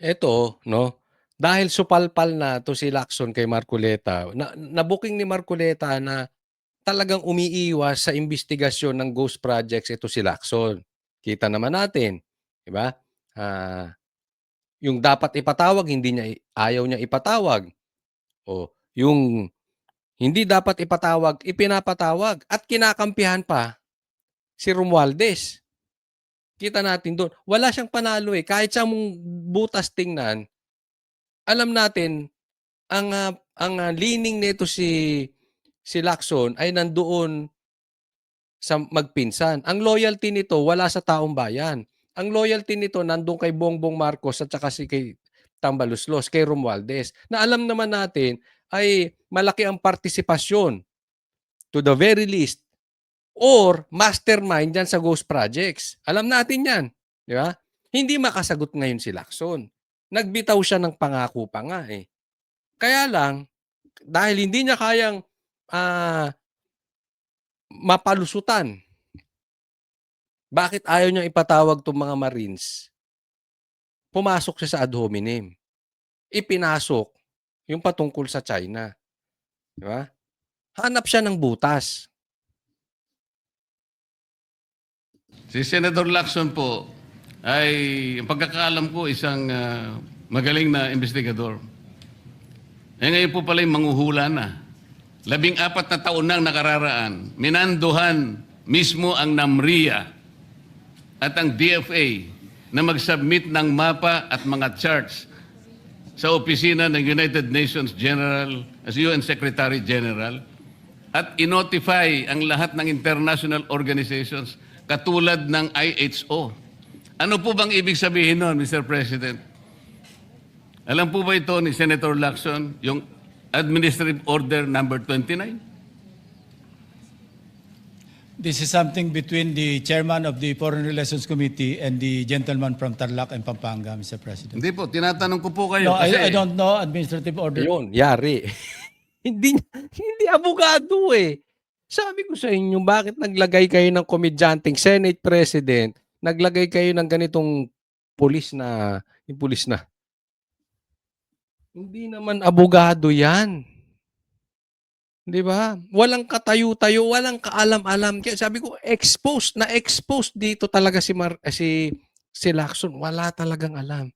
Eto 'no, dahil supalpal na 'to si Lacson kay Marcoleta, na-booking ni Marcoleta na talagang umiiwas sa imbestigasyon ng ghost projects ito si Lacson. Kita naman natin, 'di ba? Ah, yung dapat ipatawag hindi niya ayaw niya ipatawag. O yung hindi dapat ipatawag, ipinapatawag at kinakampihan pa si Romualdez. Kita natin do'n, wala siyang panalo, eh, kahit saan mong butas tingnan, alam natin ang lining nito si Lacson ay nandoon sa magpinsan. Ang loyalty nito wala sa taong bayan. Ang loyalty nito nandun kay Bongbong Marcos at saka kay Tambaluslos, kay Romualdez, na alam naman natin ay malaki ang partisipasyon to the very least or mastermind diyan sa ghost projects. Alam natin 'yan, 'di ba? Hindi makasagot ngayon si Lacson. Nagbitaw siya ng pangako pa nga, eh. Kaya lang dahil hindi niya kayang, ah, mapalusutan, bakit ayaw niyang ipatawag 'tong mga Marines, pumasok siya sa ad hominem. Ipinasok yung patungkol sa China, 'di ba? Hanap siya ng butas. Si Senator Lacson po ay, ang pagkakaalam ko, isang magaling na investigador. Eh ngayon po pala yung manghuhula na. 14 na taon nang nakararaan, minanduhan mismo ang NAMRIA at ang DFA na mag-submit ng mapa at mga charts sa opisina ng United Nations General as UN Secretary General at inotify ang lahat ng international organizations katulad ng IHO. Ano po bang ibig sabihin nun, Mr. President? Alam po ba ito ni Senator Lacson, yung Administrative Order number 29? This is something between the chairman of the Foreign Relations Committee and the gentleman from Tarlac and Pampanga, Mr. President. Hindi po, tinatanong ko po kayo. No, kasi, I don't know administrative order. Ayun, yari. Hindi abogado, eh. Sabi ko sa inyo, bakit naglagay kayo ng komedyanteng Senate President, naglagay kayo ng ganitong pulis na, yung pulis na. Hindi naman abogado 'yan. 'Di ba? Walang katayo-tayo, walang kaalam-alam. Kaya sabi ko, na-expose dito talaga si Lacson. Wala talagang alam.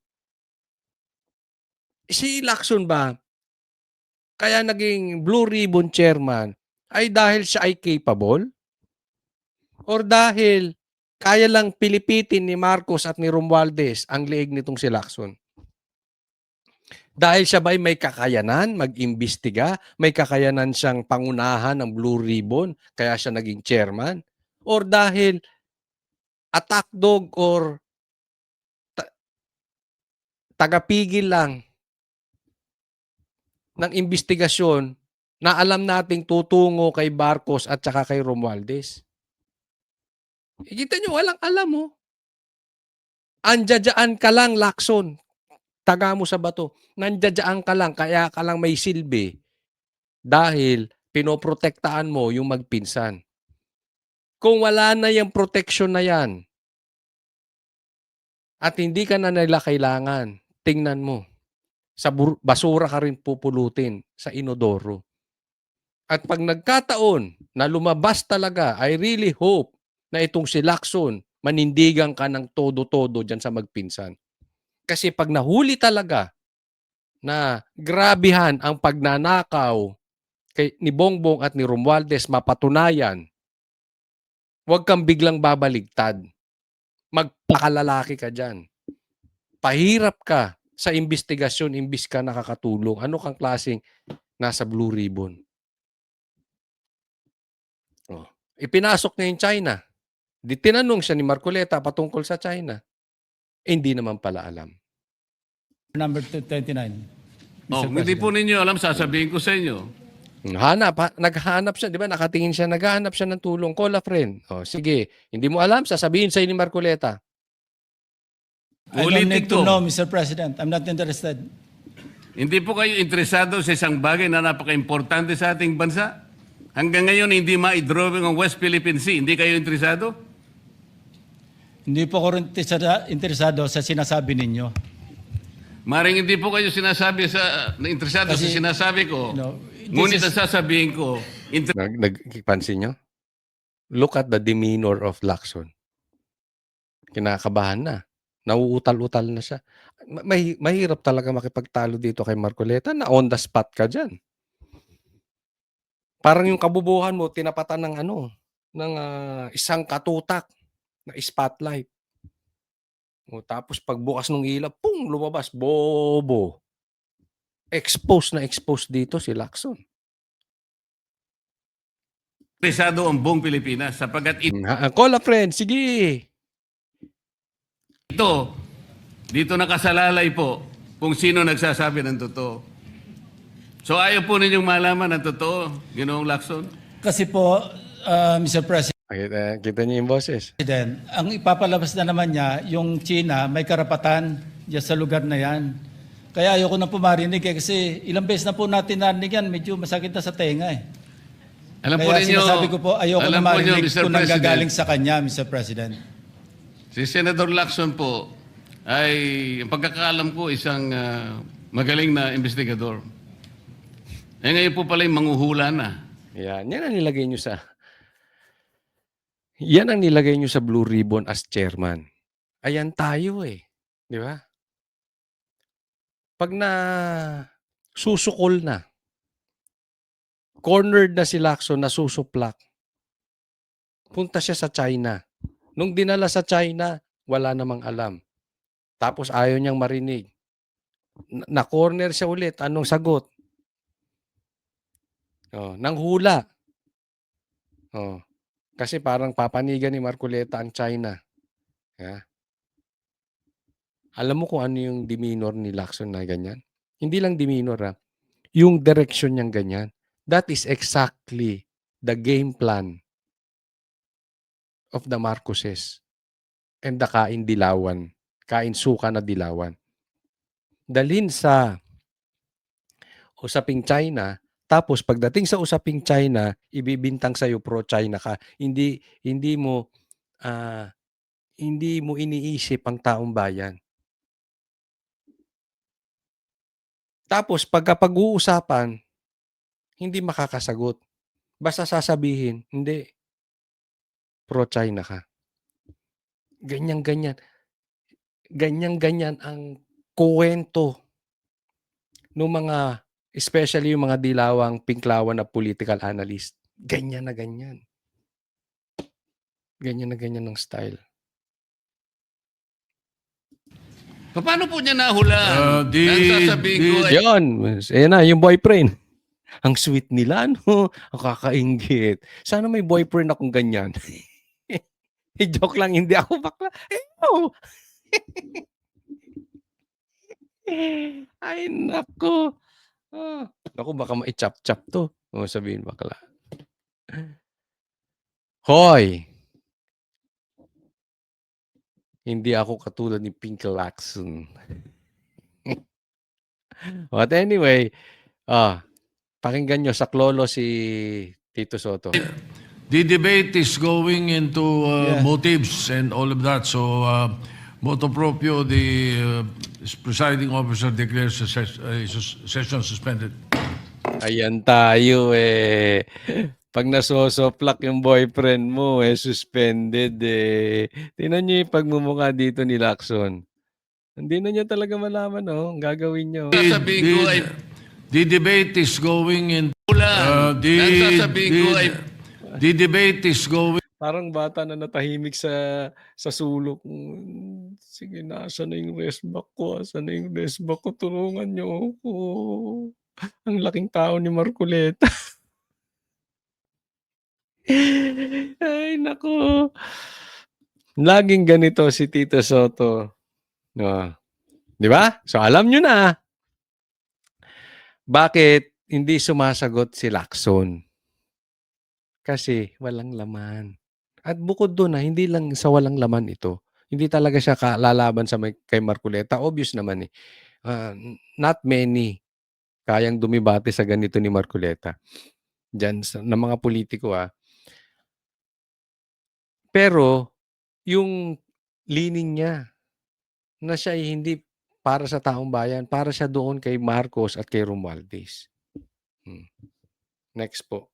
Si Lacson ba, kaya naging Blue Ribbon Chairman, ay dahil siya ay capable? Or dahil kaya lang pilipitin ni Marcos at ni Romualdez ang leeg nitong si Lacson? Dahil siya ba'y may kakayanan mag-imbestiga, may kakayanan siyang pangunahan ng Blue Ribbon, kaya siya naging chairman? Or dahil attack dog or tagapigil lang ng imbestigasyon na alam nating tutungo kay Marcos at saka kay Romualdez? Kita nyo, walang alam mo. Andiyadyaan ka lang, Lacson. Taga mo sa bato. Nandiyadyaan ka lang, kaya ka lang may silbi. Dahil pinoprotektaan mo yung magpinsan. Kung wala na yung protection na yan, at hindi ka na nila kailangan, tingnan mo, sa basura ka rin pupulutin sa inodoro. At pag nagkataon na lumabas talaga, I really hope na itong si Lacson, manindigan ka ng todo-todo dyan sa magpinsan. Kasi pag nahuli talaga na grabihan ang pagnanakaw ni Bongbong at ni Romualdez, mapatunayan, huwag kang biglang babaligtad. Magpakalalaki ka dyan. Pahirap ka sa investigasyon imbis ka nakakatulong. Ano kang klaseng nasa Blue Ribbon? Oh. Ipinasok niya yung China. Di tinanong siya ni Marcoleta patungkol sa China. Hindi naman pala alam. Number 29. oh, Mr. hindi President. po ninyo alam, sasabihin ko sa inyo. Naghahanap siya, di ba? Nakatingin siya, naghahanap siya ng tulong. Call a friend. O, sige. Hindi mo alam, sasabihin sa'yo ni Marcoleta. I don't Ulitin need to ko. know, Mr. President. I'm not interested. Hindi po kayo interesado sa isang bagay na napaka-importante sa ating bansa? Hanggang ngayon, hindi ma-drawing ang West Philippine Sea. Hindi kayo interesado? Hindi po ako rin interesado sa sinasabi ninyo. Maring hindi po kayo sinasabi na interesado sa Kasi, sinasabi ko. No, Ngunit this ang is, sasabihin ko, Nagpansin nyo? Look at the demeanor of Lacson. Kinakabahan na. Nauutal-utal na siya. Mahirap talaga makipagtalo dito kay Marcoleta na on the spot ka dyan. Parang yung kabubuhan mo, tinapatan ng ng isang katutak na spotlight. O, tapos pagbukas ng ilaw, pung, lumabas, bobo. Exposed dito si Lacson. interesado ang buong Pilipinas sapagkat Call a friend, sige. ito, dito nakasalalay po kung sino nagsasabi ng totoo. So ayaw po ninyong malaman ang totoo, Ginoong Lacson? kasi po, Mr. President, Kita niyo yung boses. ang ipapalabas na naman niya, yung China, may karapatan dyan sa lugar na yan. Kaya ayoko na po marinig kasi ilang beses na po natin narinig yan, medyo masakit na sa tenga eh. Alam po Kaya ninyo, sinasabi ko po, ayoko na alam po ninyo, marinig Mr. kung President, nanggagaling sa kanya, Mr. President. si Senator Lacson po ay, ang pagkakaalam ko, isang magaling na investigador. Eh ngayon po pala yung manghuhula na. Yan ang nilagay niyo sa Yan ang nilagay niyo sa Blue Ribbon as chairman. Ayan tayo eh, 'di ba? Pag na susukol na, cornered na si Lacson, nasusuplak, punta siya sa China. Nung dinala sa China, wala namang alam. Tapos ayaw niyang marinig. Na-corner siya ulit. Anong sagot? Nang hula. Kasi parang papanigan ni Marcoleta ang China. Yeah. Alam mo kung ano yung demeanor ni Lacson na ganyan? Hindi lang demeanor yung direction niyang ganyan. That is exactly the game plan of the Marcoses and the kain-dilawan, kain-suka na dilawan. Dalhin sa usaping China, tapos pagdating sa usaping China, ibibintang sa'yo pro-China ka. Hindi mo iniisip ang taong bayan. Tapos pag-uusapan, hindi makakasagot. Basta sasabihin, hindi, pro-China ka. Ganyan-ganyan. Ganyan-ganyan ang kuwento ng mga, especially yung mga dilawang pinklawan na political analyst. Ganyan na ganyan. Ganyan na ganyan ng style. Paano po niya nahulaan? Ang sasabihin ko ay, Yun. Ayan na, yung boyfriend. Ang sweet nila, no? Ang kakaingit. Sana may boyfriend akong ganyan. Joke lang, hindi ako bakla. No. Ay, nako. Naku, baka ma-chop-chop to. Sabihin bakla. Hoy! Hindi ako katulad ni Pink Lacson. But anyway, pakinggan nyo, saklolo si Tito Soto. The debate is going into Yeah. motives and all of that. So, motu proprio, the presiding officer declares the session suspended. Ayan tayo eh. Pag nasosoplak yung boyfriend mo, suspended eh. Tingnan nyo yung pagmumukha dito ni Lacson. Hindi na niya talaga malaman, ang gagawin nyo. sasabihin ko ay, The debate is going into hulaan. Ang sasabihin ko ay, the debate is going Parang bata na natahimik sa sulok. Sige, nasa na yung restback ko? Asa na yung restback ko? Tulungan niyo ako. Ang laking tao ni Marcoleta. Ay, nako. Laging ganito si Tito Soto. Di ba? So, alam nyo na. Bakit hindi sumasagot si Lacson? Kasi walang laman. At bukod doon, hindi lang sa walang laman ito. Hindi talaga siya lalaban kay Marcoleta. Obvious naman eh. Not many kayang dumibate sa ganito ni Marcoleta. Diyan ng mga politiko Pero yung lining niya na siya ay hindi para sa taong bayan, para siya doon kay Marcos at kay Romualdez. Next po.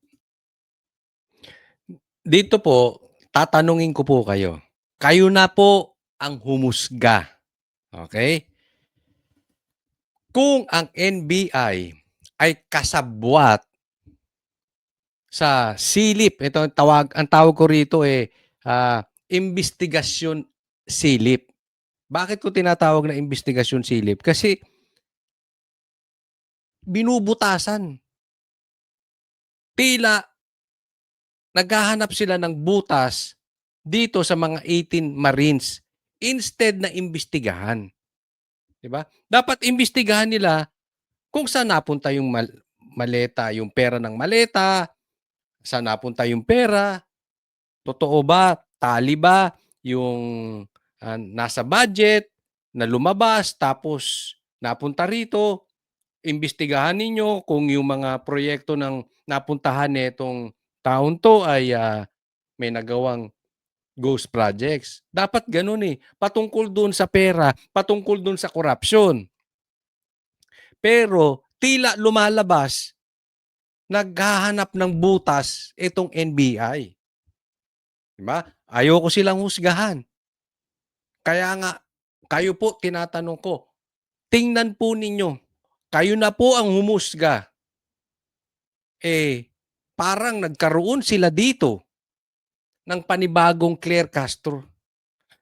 Dito po, tatanungin ko po kayo. Kayo na po ang humusga. Okay? Kung ang NBI ay kasabwat sa silip, ito ang tawag ko rito investigasyon silip. Bakit ko tinatawag na investigasyon silip? Kasi binubutasan. Tila naghahanap sila ng butas dito sa mga 18 Marines instead na imbestigahan. 'Di ba? Dapat imbestigahan nila kung saan napunta yung maleta, yung pera ng maleta, saan napunta yung pera, totoo ba, tali ba yung nasa budget na lumabas tapos napunta rito. Imbestigahan ninyo kung yung mga proyekto ng napuntahan nitong taon to ay may nagawang ghost projects. Dapat ganun patungkol doon sa pera, patungkol doon sa korupsyon. Pero tila lumalabas, naghahanap ng butas itong NBI. Diba? Ayoko silang husgahan. Kaya nga, kayo po tinatanong ko, tingnan po ninyo, kayo na po ang humusga. Parang nagkaroon sila dito ng panibagong Claire Castro.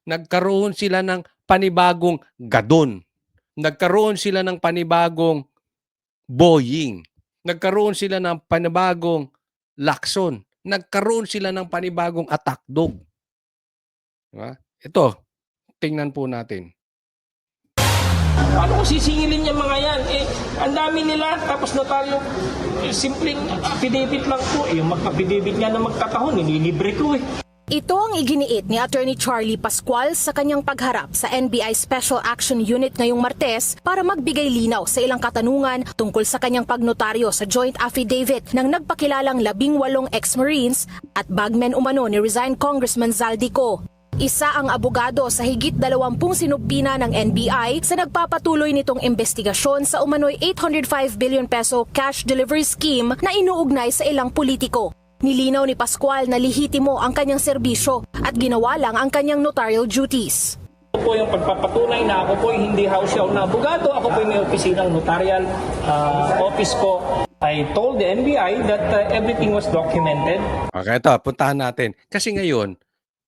Nagkaroon sila ng panibagong Gadon. Nagkaroon sila ng panibagong Boying. Nagkaroon sila ng panibagong Lacson. Nagkaroon sila ng panibagong Attack Dog. Diba? Ito, tingnan po natin. Paano ko sisingilin yung mga yan? Ang dami nila, tapos notaryo, simpleng affidavit lang po. Yung mag-affidavit nga na magkatahon, nililibre ko Ito ang iginiit ni Attorney Charlie Pascual sa kanyang pagharap sa NBI Special Action Unit ngayong Martes para magbigay linaw sa ilang katanungan tungkol sa kanyang pagnotaryo sa joint affidavit ng nagpakilalang 18 ex-Marines at bagmen umano ni resigned Congressman Zaldico. Isa ang abogado sa higit 20 sinupina ng NBI sa nagpapatuloy nitong investigasyon sa umano'y 805 billion peso cash delivery scheme na inuugnay sa ilang politiko. Nilinaw ni Pascual na lihitimo ang kanyang serbisyo at ginawa lang ang kanyang notarial duties. Ito po yung pagpapatunay na ako po hindi house yaw na abogado, ako po yung may opisinang notarial office po. I told the NBI that everything was documented. Okay, ito, puntahan natin. Kasi ngayon,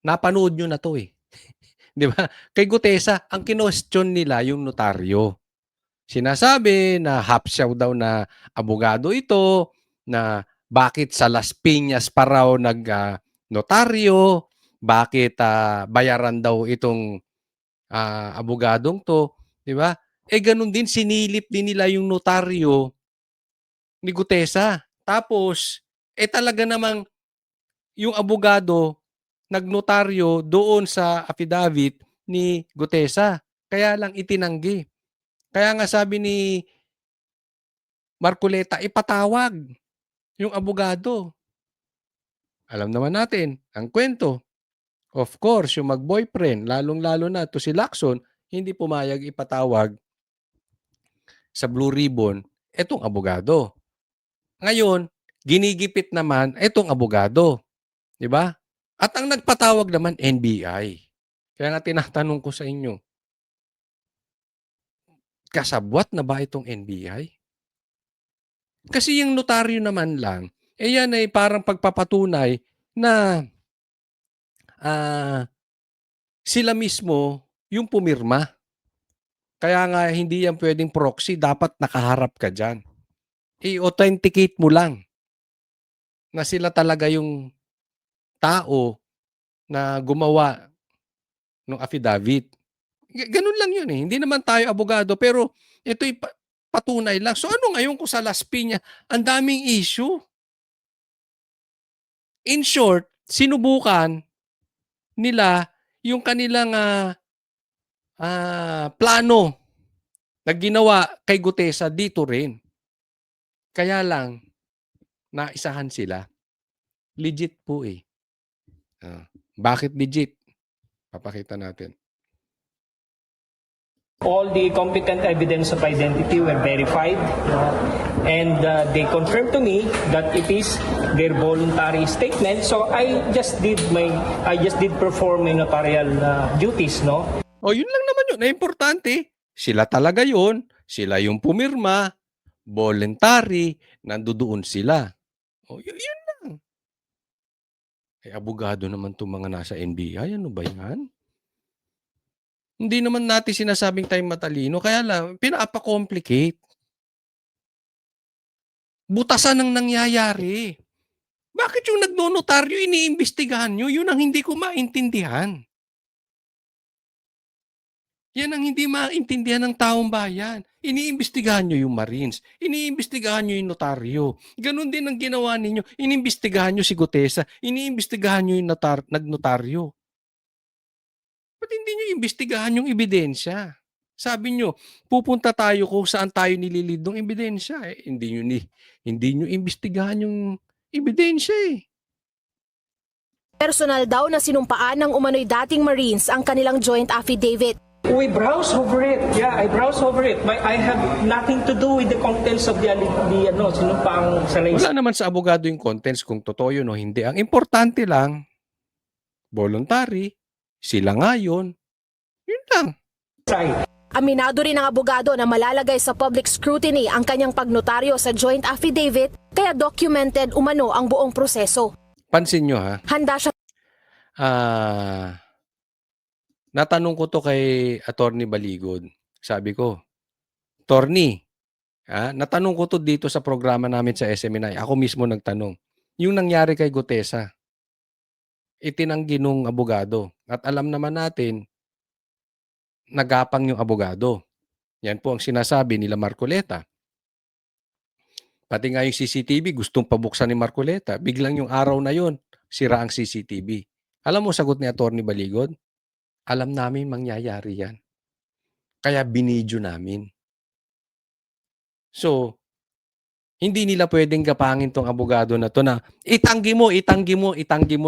napanood nyo na to Di ba? Kay Gutesa, ang kinwestiyon nila yung notaryo. Sinasabi na hapsyaw daw na abogado ito, na bakit sa Las Piñas pa raw notaryo, bakit bayaran daw itong abogadong to, di ba? Ganun din, sinilip din nila yung notaryo ni Gutesa. Tapos, talaga namang yung abogado nagnotaryo doon sa affidavit ni Gutesa. Kaya lang itinanggi. Kaya nga sabi ni Marcoleta, ipatawag yung abogado. Alam naman natin, ang kwento. Of course, yung mag-boyfriend, lalong-lalo na to si Lacson, hindi pumayag ipatawag sa Blue Ribbon etong abogado. Ngayon, ginigipit naman etong abogado. Di ba? At ang nagpatawag naman, NBI. Kaya nga tinatanong ko sa inyo, kasabwat na ba itong NBI? Kasi yung notaryo naman lang, yan ay parang pagpapatunay na sila mismo yung pumirma. Kaya nga hindi yan pwedeng proxy, dapat nakaharap ka dyan. I-authenticate mo lang na sila talaga yung tao na gumawa ng affidavit. Ganun lang yun Hindi naman tayo abogado, pero ito'y patunay lang. So ano ngayon kung sa Las Piñas, ang daming issue. In short, sinubukan nila yung kanilang plano na ginawa kay Gutesa dito rin. Kaya lang, naisahan sila. Legit po Bakit legit? Papakita natin. All the competent evidence of identity were verified, and they confirmed to me that it is their voluntary statement. So I just did perform my notarial duties, no? O yun lang naman yun, na importante. Sila talaga yun, sila yung pumirma, voluntary, nandoon sila. O yun lang. Eh, abogado naman itong mga nasa NBI, ano ba yan? Hindi naman natin sinasabing tayo matalino, kaya lang, pinapa-complicate. Butasan ang nangyayari. Bakit yung nagnonotaryo iniimbestigahan nyo? Yun ang hindi ko maintindihan. Yan ang hindi maintindihan ng taong bayan. Iniimbestigahan nyo yung Marines. Iniimbestigahan nyo yung notaryo. Ganon din ang ginawa ninyo. Iniimbestigahan nyo si Gutesa. Iniimbestigahan nyo yung nagnotaryo. Ba't hindi nyo imbestigahan yung ebidensya? Sabi nyo, pupunta tayo kung saan tayo nililid ng ebidensya. Eh, hindi nyo imbestigahan yung ebidensya eh. Personal daw na sinumpaan ng umano'y dating Marines ang kanilang joint affidavit. We browse over it. Yeah, I browse over it. I have nothing to do with the contents of the sinumpang salaysay. Wala naman sa abogado yung contents kung totoo yun o hindi. Ang importante lang, voluntary, sila nga yun. Yun lang. Aminado rin ang abogado na malalagay sa public scrutiny ang kanyang pagnotaryo sa joint affidavit, kaya documented umano ang buong proseso. Pansin nyo ha, Handa siya natanong ko to kay Attorney Baligod. Sabi ko, Attorney, natanong ko to dito sa programa namin sa SMNI. Ako mismo nagtanong. Yung nangyari kay Gutesa, itinanggi nung abogado. At alam naman natin, nagapang yung abogado. Yan po ang sinasabi nila Marcoleta. Pati nga yung CCTV, gustong pabuksan ni Marcoleta. Biglang yung araw na yon, sira ang CCTV. Alam mo sagot ni Attorney Baligod? Alam namin mangyayari yan. Kaya binidyo namin. So, hindi nila pwedeng gapangin tong abogado na to na itanggi mo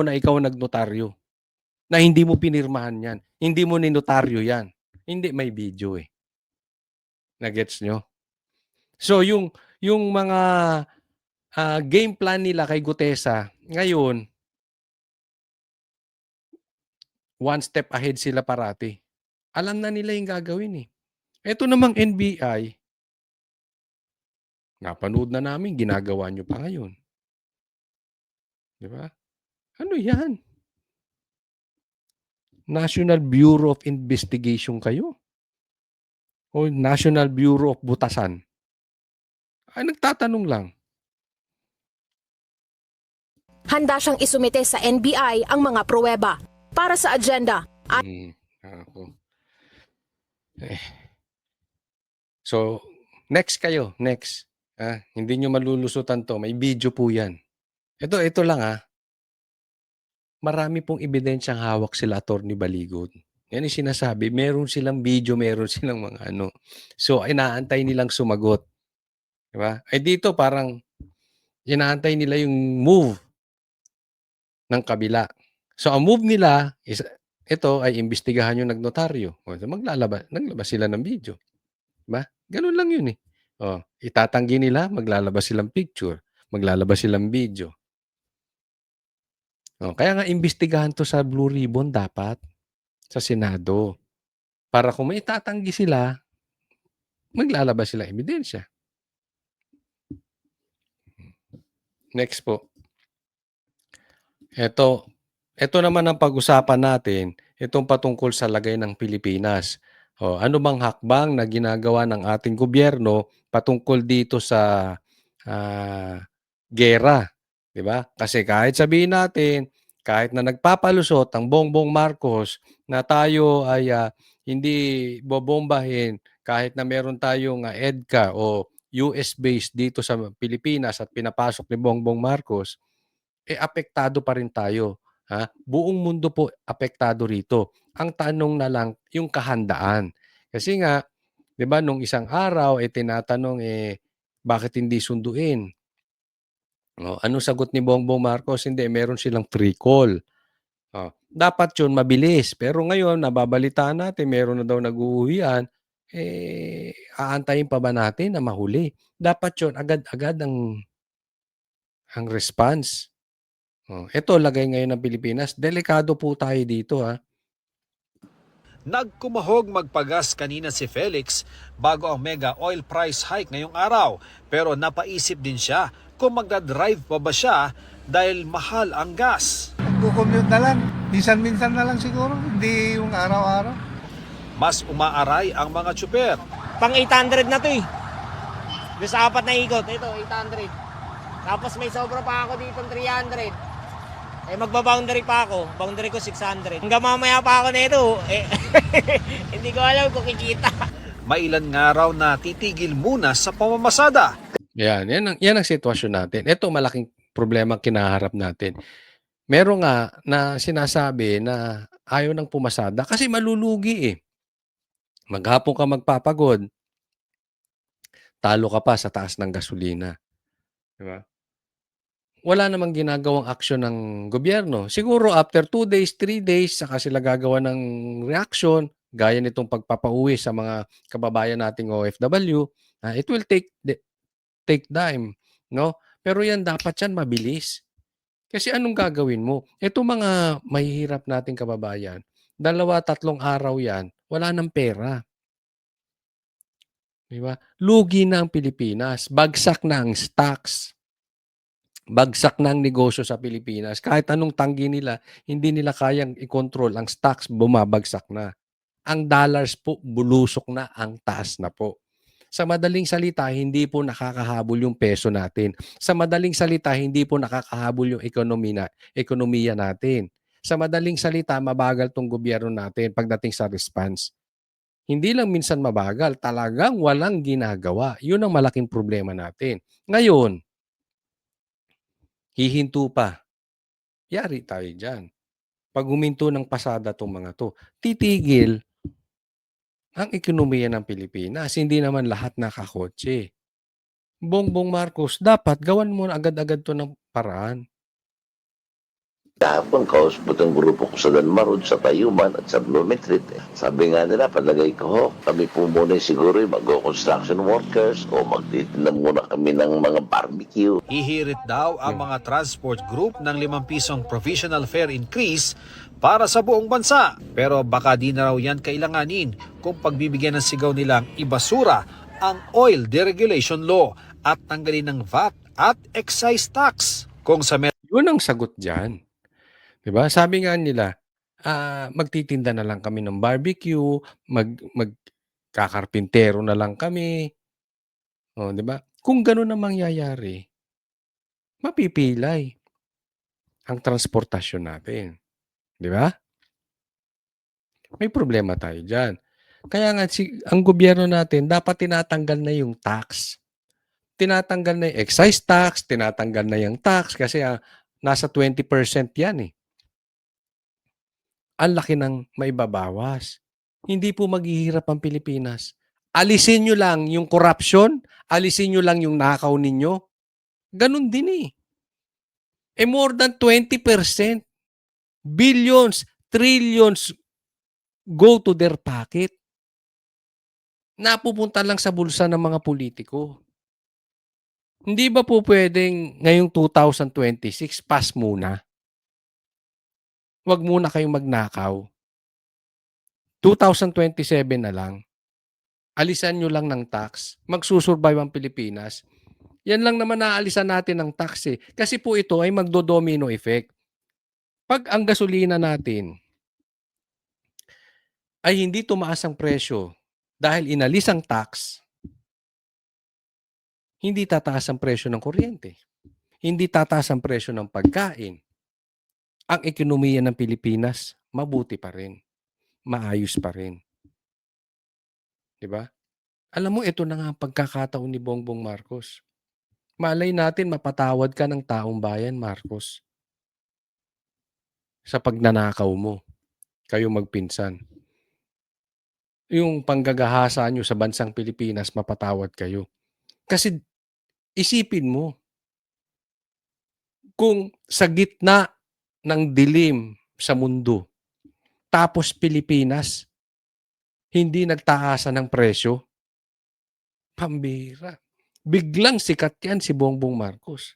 na ikaw nagnotaryo. Na hindi mo pinirmahan yan. Hindi mo ninotaryo yan. Hindi, may video eh. Nagets nyo? So, yung mga game plan nila kay Gutesa, ngayon, one step ahead sila parati. Alam na nila yung gagawin eh. Ito namang NBI, napanood na namin, ginagawa nyo pa ngayon. Di ba? Ano yan? National Bureau of Investigation kayo? O National Bureau of Butasan? Ay, nagtatanong lang. handa siyang isumite sa NBI ang mga pruweba. Para sa agenda, Ako. So, next kayo. Next. Hindi nyo malulusutan to. May video po yan. Ito lang Marami pong ebidensyang hawak sila Attorney Baligod. Yan yung sinasabi. Meron silang video, meron silang mga ano. So, inaantay nilang sumagot. Diba? Ay dito parang inaantay nila yung move ng kabila. So, ang move nila is ito ay imbestigahan yung nagnotaryo. O, naglabas sila ng video. Diba? Ganun lang yun eh. O, itatanggi nila, maglalabas silang picture, maglalabas silang video. O, kaya nga imbestigahan to sa Blue Ribbon dapat sa Senado. Para kung may itatanggi sila, maglalabas sila ebidensya. Next po. Ito naman ang pag-usapan natin, itong patungkol sa lagay ng Pilipinas. Ano bang hakbang na ginagawa ng ating gobyerno patungkol dito sa gera, 'di ba? Kasi kahit sabihin natin, kahit na nagpapalusot ang Bongbong Marcos na tayo ay hindi bobombahin kahit na meron tayong EDCA o US base dito sa Pilipinas at pinapasok ni Bongbong Marcos, apektado pa rin tayo. Buong mundo po apektado rito. Ang tanong na lang, yung kahandaan. Kasi nga, di ba, nung isang araw, tinatanong, bakit hindi sunduin? Anong sagot ni Bongbong Marcos? Hindi, meron silang free call. Dapat yun, mabilis. Pero ngayon, nababalitaan natin, meron na daw nag-uuwian. aantayin pa ba natin na mahuli? Dapat 'yun agad-agad ang response. Ito lagay ngayon ng Pilipinas, delikado po tayo dito, Nagkumahog magpagas kanina si Felix bago ang mega oil price hike ngayong araw. Pero napaisip din siya kung magdadrive pa ba siya dahil mahal ang gas. Magko-commute na lang. Minsan-minsan na lang siguro, hindi yung araw-araw. Mas umaaray ang mga tsuper. Pang 800 na to eh. Doon sa 4 na ikot, ito 800. Tapos may sobra pa ako dito 300. Magba-boundary pa ako. Boundary ko 600. Hanggang mamaya pa ako nito. Hindi ko alam kung kikita. Mailan nga raw na titigil muna sa pamamasada. Yan ang sitwasyon natin. Ito malaking problema ang kinaharap natin. Meron nga na sinasabi na ayaw ng pumasada kasi malulugi eh. Maghapon ka magpapagod, talo ka pa sa taas ng gasolina. Di ba? Wala namang ginagawang aksyon ng gobyerno. Siguro after 2 days, 3 days, saka sila gagawa ng reaction, gaya nitong pagpapauwi sa mga kababayan nating OFW. It will take time, no? Pero yan dapat yan mabilis. Kasi anong gagawin mo? Ito mga mahihirap nating kababayan, 2-3 araw yan, wala ng pera. Di ba? Lugi na ang Pilipinas, bagsak na ang stocks. Bagsak na ang negosyo sa Pilipinas. Kahit anong tanggi nila, hindi nila kayang i-control. Ang stocks, bumabagsak na. Ang dollars po, bulusok na, ang taas na po. Sa madaling salita, hindi po nakakahabol yung peso natin. Sa madaling salita, hindi po nakakahabol yung ekonomiya natin. Sa madaling salita, mabagal tong gobyerno natin pagdating sa response. Hindi lang minsan mabagal, talagang walang ginagawa. Yun ang malaking problema natin. Ngayon, hihinto pa. Yari tayo dyan. Pag huminto ng pasada itong mga to, titigil ang ekonomiya ng Pilipinas. Hindi naman lahat nakakotse. Bongbong Marcos, dapat gawan mo na agad-agad to ng paraan. Kahapon, kausapot ang grupo ko sa Danmarod, sa Tayuman at sa Blumentritt. Sabi nga nila, palagay ko, kami po muna siguro yung mag-construction workers o magtitinda muna kami ng mga barbecue. Hihirit daw ang mga transport group ng 5 pisong provisional fare increase para sa buong bansa. Pero baka di na raw yan kailanganin kung pagbibigyan ng sigaw nilang ibasura ang oil deregulation law at tanggalin ng VAT at excise tax. Kung sa Yun ang sagot dyan. Diba? Sabi nga nila, magtitinda na lang kami ng barbecue, magkakarpintero na lang kami. Diba? Kung gano'n ang mangyayari, mapipilay ang transportasyon natin. Diba? May problema tayo dyan. Kaya nga, ang gobyerno natin, dapat tinatanggal na yung tax. Tinatanggal na yung excise tax, tinatanggal na yung tax kasi nasa 20% yan eh. Ang laki ng maibabawas. Hindi po maghihirap ang Pilipinas. Alisin nyo lang yung corruption, alisin nyo lang yung nakaw ninyo. Ganun din eh. More than 20%. Billions, trillions go to their pocket. Napupunta lang sa bulsa ng mga politiko. Hindi ba po pwedeng ngayong 2026, pass muna? Huwag muna kayong magnakaw. 2027 na lang. Alisan nyo lang ng tax. Magsusurvive ang Pilipinas. Yan lang naman naalisan natin ng tax eh. Kasi po ito ay magdo-domino effect. Pag ang gasolina natin ay hindi tumaas ang presyo dahil inalis ang tax, hindi tataas ang presyo ng kuryente. Hindi tataas ang presyo ng pagkain. Ang ekonomiya ng Pilipinas, mabuti pa rin. Maayos pa rin. Diba? Alam mo, ito na nga ang pagkakataon ni Bongbong Marcos. Malay natin mapatawad ka ng taong bayan, Marcos. Sa pagnanakaw mo. Kayo magpinsan. Yung panggagahasa nyo sa bansang Pilipinas, mapatawad kayo. Kasi isipin mo, kung sa gitna ng dilim sa mundo, tapos Pilipinas, hindi nagtaasan ng presyo. Pambira. Biglang sikat yan si Bongbong Marcos.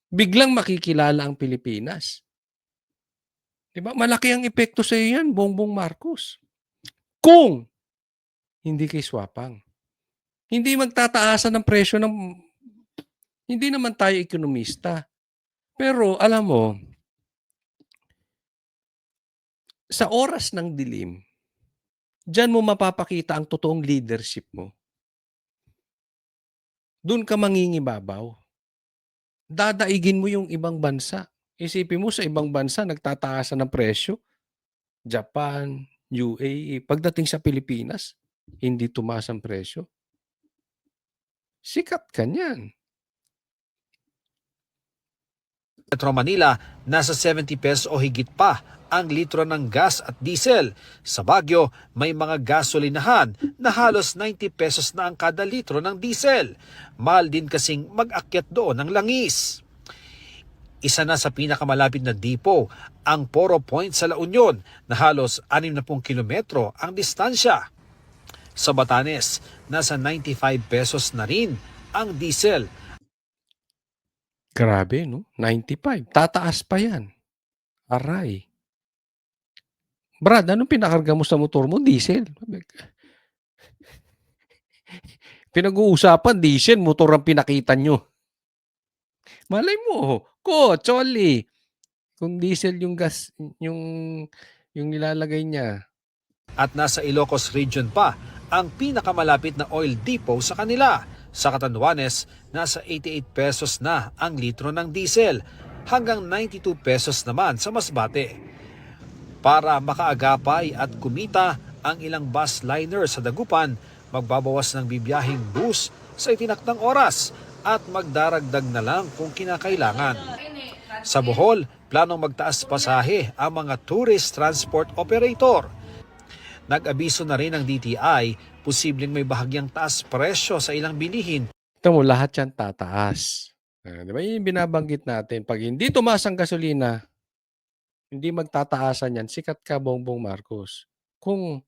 Biglang makikilala ang Pilipinas. Diba? Malaki ang epekto sa iyo yan, Bongbong Marcos. Kung hindi kay swapang. Hindi magtataasan ng presyo ng... Hindi naman tayo ekonomista. Pero alam mo, sa oras ng dilim, diyan mo mapapakita ang totoong leadership mo. Doon ka mangingibabaw. Dadaigin mo yung ibang bansa. Isipin mo sa ibang bansa, nagtataasan ng presyo. Japan, UAE. Pagdating sa Pilipinas, hindi tumaas ang presyo. Sikat ka niyan. Metro Manila, nasa 70 pesos o higit pa ang litro ng gas at diesel. Sa Baguio, may mga gasolinahan na halos 90 pesos na ang kada litro ng diesel. Mahal din kasing mag-akyat doon ng langis. Isa na sa pinakamalapit na depo ang Poro Point sa La Union na halos 60 kilometro ang distansya. Sa Batanes, nasa 95 pesos na rin ang diesel. Grabe, no? 95. Tataas pa yan. Aray. Brad, anong pinakarga mo sa motor mo? Diesel. Pinag-uusapan, diesel, motor ang pinakita nyo. Malay mo, Choli. Kung diesel yung gas, yung nilalagay niya. At nasa Ilocos Region pa ang pinakamalapit na oil depot sa kanila. Sa Catanduanes, nasa 88 pesos na ang litro ng diesel, hanggang 92 pesos naman sa Masbate. Para makaagapay at kumita ang ilang bus liner sa Dagupan, magbabawas ng bibiyahing bus sa itinakdang oras at magdaragdag na lang kung kinakailangan. Sa Bohol, planong magtaas pasahe ang mga tourist transport operator. Nag-abiso na rin ang DTI, posibleng may bahagyang taas presyo sa ilang bilihin. Ito mo, lahat yan tataas. Di ba yung binabanggit natin? Pag hindi tumaas ang gasolina, hindi magtataasan yan, sikat ka, Bongbong Marcos. Kung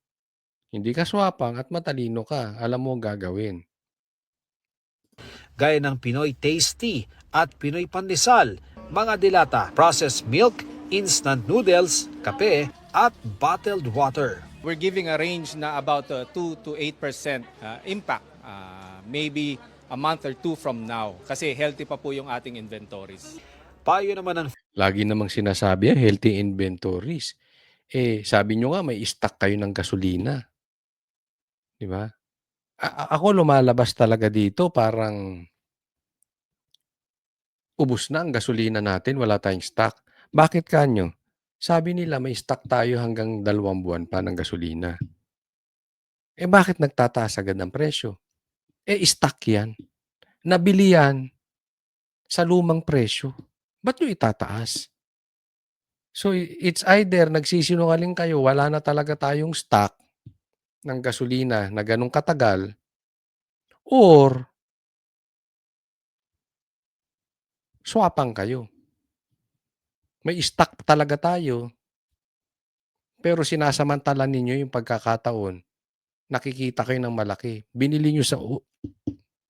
hindi ka swapang at matalino ka, alam mo ang gagawin. Gaya ng Pinoy Tasty at Pinoy Pandesal, mga dilata, processed milk, instant noodles, kape, at bottled water. We're giving a range na about 2 to 8% impact, maybe a month or two from now, kasi healthy pa po yung ating inventories. Payo naman ng Lagi namang sinasabi yan, healthy inventories. Sabi nyo nga, may stock kayo ng gasolina. Di ba? Ako lumalabas talaga dito, parang ubos na ang gasolina natin, wala tayong stock. Bakit kanyo? Sabi nila may stock tayo hanggang 2 buwan pa ng gasolina. Bakit nagtataas agad ng presyo? Stock yan. Nabili yan sa lumang presyo. Ba't nyo itataas? So, it's either nagsisinungaling kayo, wala na talaga tayong stock ng gasolina na ganong katagal, or swapang kayo. May stock talaga tayo, pero sinasamantala ninyo yung pagkakataon, nakikita kayo ng malaki. Binili nyo sa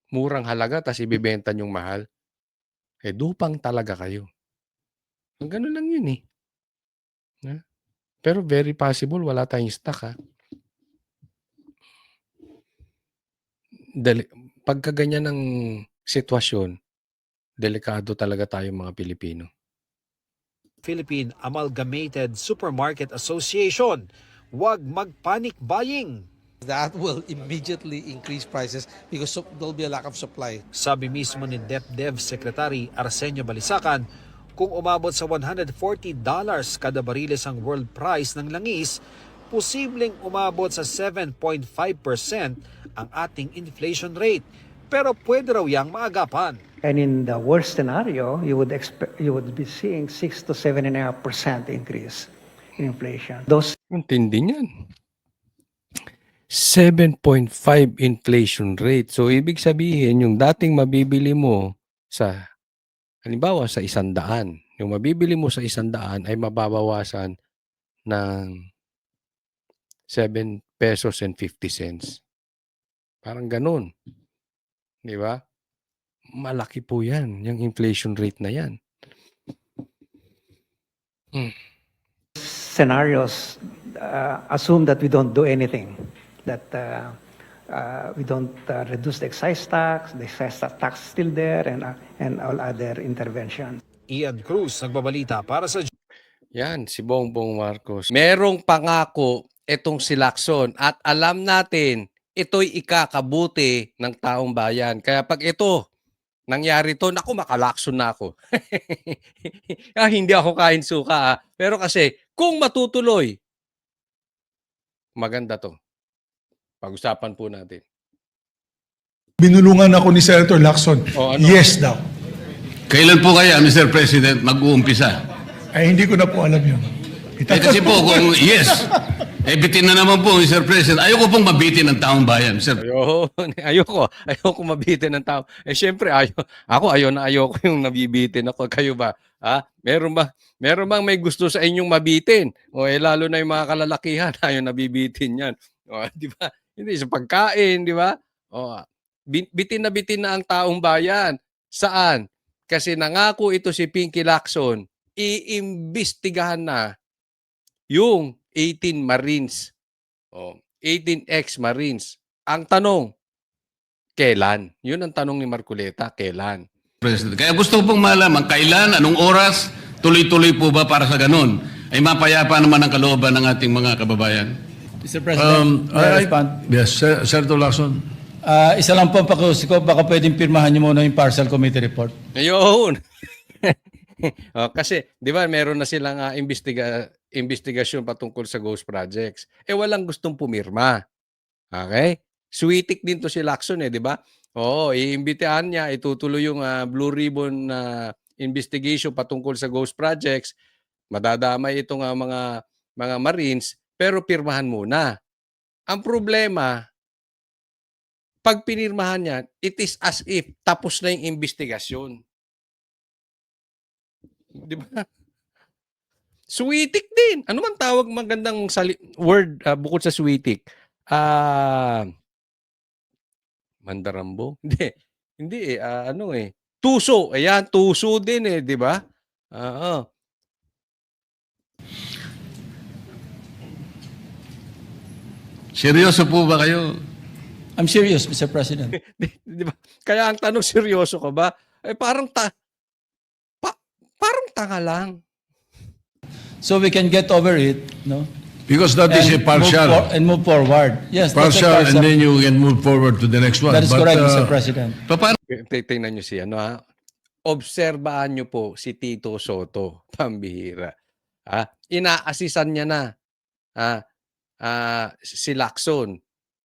murang halaga, tapos ibibenta nyong mahal. Dupang talaga kayo. Ganun lang yun eh. Pero very possible, wala tayong stock ha. Pagka ganyan ng sitwasyon, delikado talaga tayo mga Pilipino. Philippine Amalgamated Supermarket Association, huwag mag-panic buying. That will immediately increase prices because there'll be a lack of supply. Sabi mismo ni DepDev Secretary Arsenio Balisacan, kung umabot sa $140 kada bariles ang world price ng langis, posibleng umabot sa 7.5% ang ating inflation rate. Pero pwede raw yang maagapan. And in the worst scenario, you would be seeing 6 to 7.5% increase in inflation. Ang tindi niyan. 7.5 inflation rate. So, ibig sabihin, yung dating mabibili mo sa, halimbawa, sa 100, yung mabibili mo sa 100 ay mababawasan ng 7 pesos and 50 cents. Parang ganun. Di ba? Malaki po yan, yung inflation rate na yan. Scenarios assume that we don't do anything, that we don't reduce the excise tax is still there, and all other interventions. Ian Cruz, nagbabalita para sa Yan, si Bongbong Marcos. Merong pangako itong si Lacson at alam natin ito'y ikakabuti ng taong bayan. Kaya pag ito, nangyari to, naku, makalakson na ako. Hindi ako kain suka. Pero kasi, kung matutuloy, maganda to. Pag-usapan po natin. Binulungan ako ni Senator Lacson. O, ano? Yes daw. Kailan po kaya, Mr. President, mag-uumpisa? Ay, hindi ko na po alam yun. Kasi po, kung yes, bitin na naman po, Mr. President. Ayoko pong mabitin ng taong bayan, Mr. Ayoko mabitin ng tao. Siyempre, ayoko yung nabibitin ako. Kayo ba? Meron bang may gusto sa inyong mabitin? Lalo na yung mga kalalakihan, ayaw nabibitin yan. Di ba? Hindi sa pagkain, di ba? Bitin na ang taong bayan. Saan? Kasi nangako ito si Pinky Lacson, iimbestigahan na yung 18 Marines. 18 ex-Marines. Ang tanong, kailan? Yun ang tanong ni Marcoleta, kailan? President. Kaya gusto ko pong malaman, kailan, anong oras, tuloy-tuloy po ba para sa ganun? Ay mapayapa naman ang kalooban ng ating mga kababayan. Mr. President, may I respond? Yes, Senator Lacson. Isa lang po ang pakiusap ko, baka pwedeng pirmahan niyo muna yung partial committee report. Ayun. Kasi, di ba, meron na silang investigasyon patungkol sa ghost projects. Walang gustong pumirma. Okay? Sweetik din to si Lacson, di ba? Iimbitahan niya, itutuloy yung Blue Ribbon investigation patungkol sa ghost projects. Madadamay itong mga Marines, pero pirmahan muna. Ang problema, pag pinirmahan niya, it is as if tapos na yung investigasyon. Di ba? Sweetik din. Ano man tawag magandang word bukod sa sweetik? Mandarambo? Hindi tuso. Ayan, tuso din di ba? Seryoso po ba kayo? I'm serious, Mr. President. Di ba? Kaya ang tanong, seryoso ka ba? Parang tanga lang. So we can get over it, no? Because that is a partial. Move forward. Yes, that's a Partial, and then you can move forward to the next one. That is correct, Mr. President. Tingnan nyo siya, obserbahan nyo po si Tito Soto, pambihira. Inaasisan niya na si Lacson.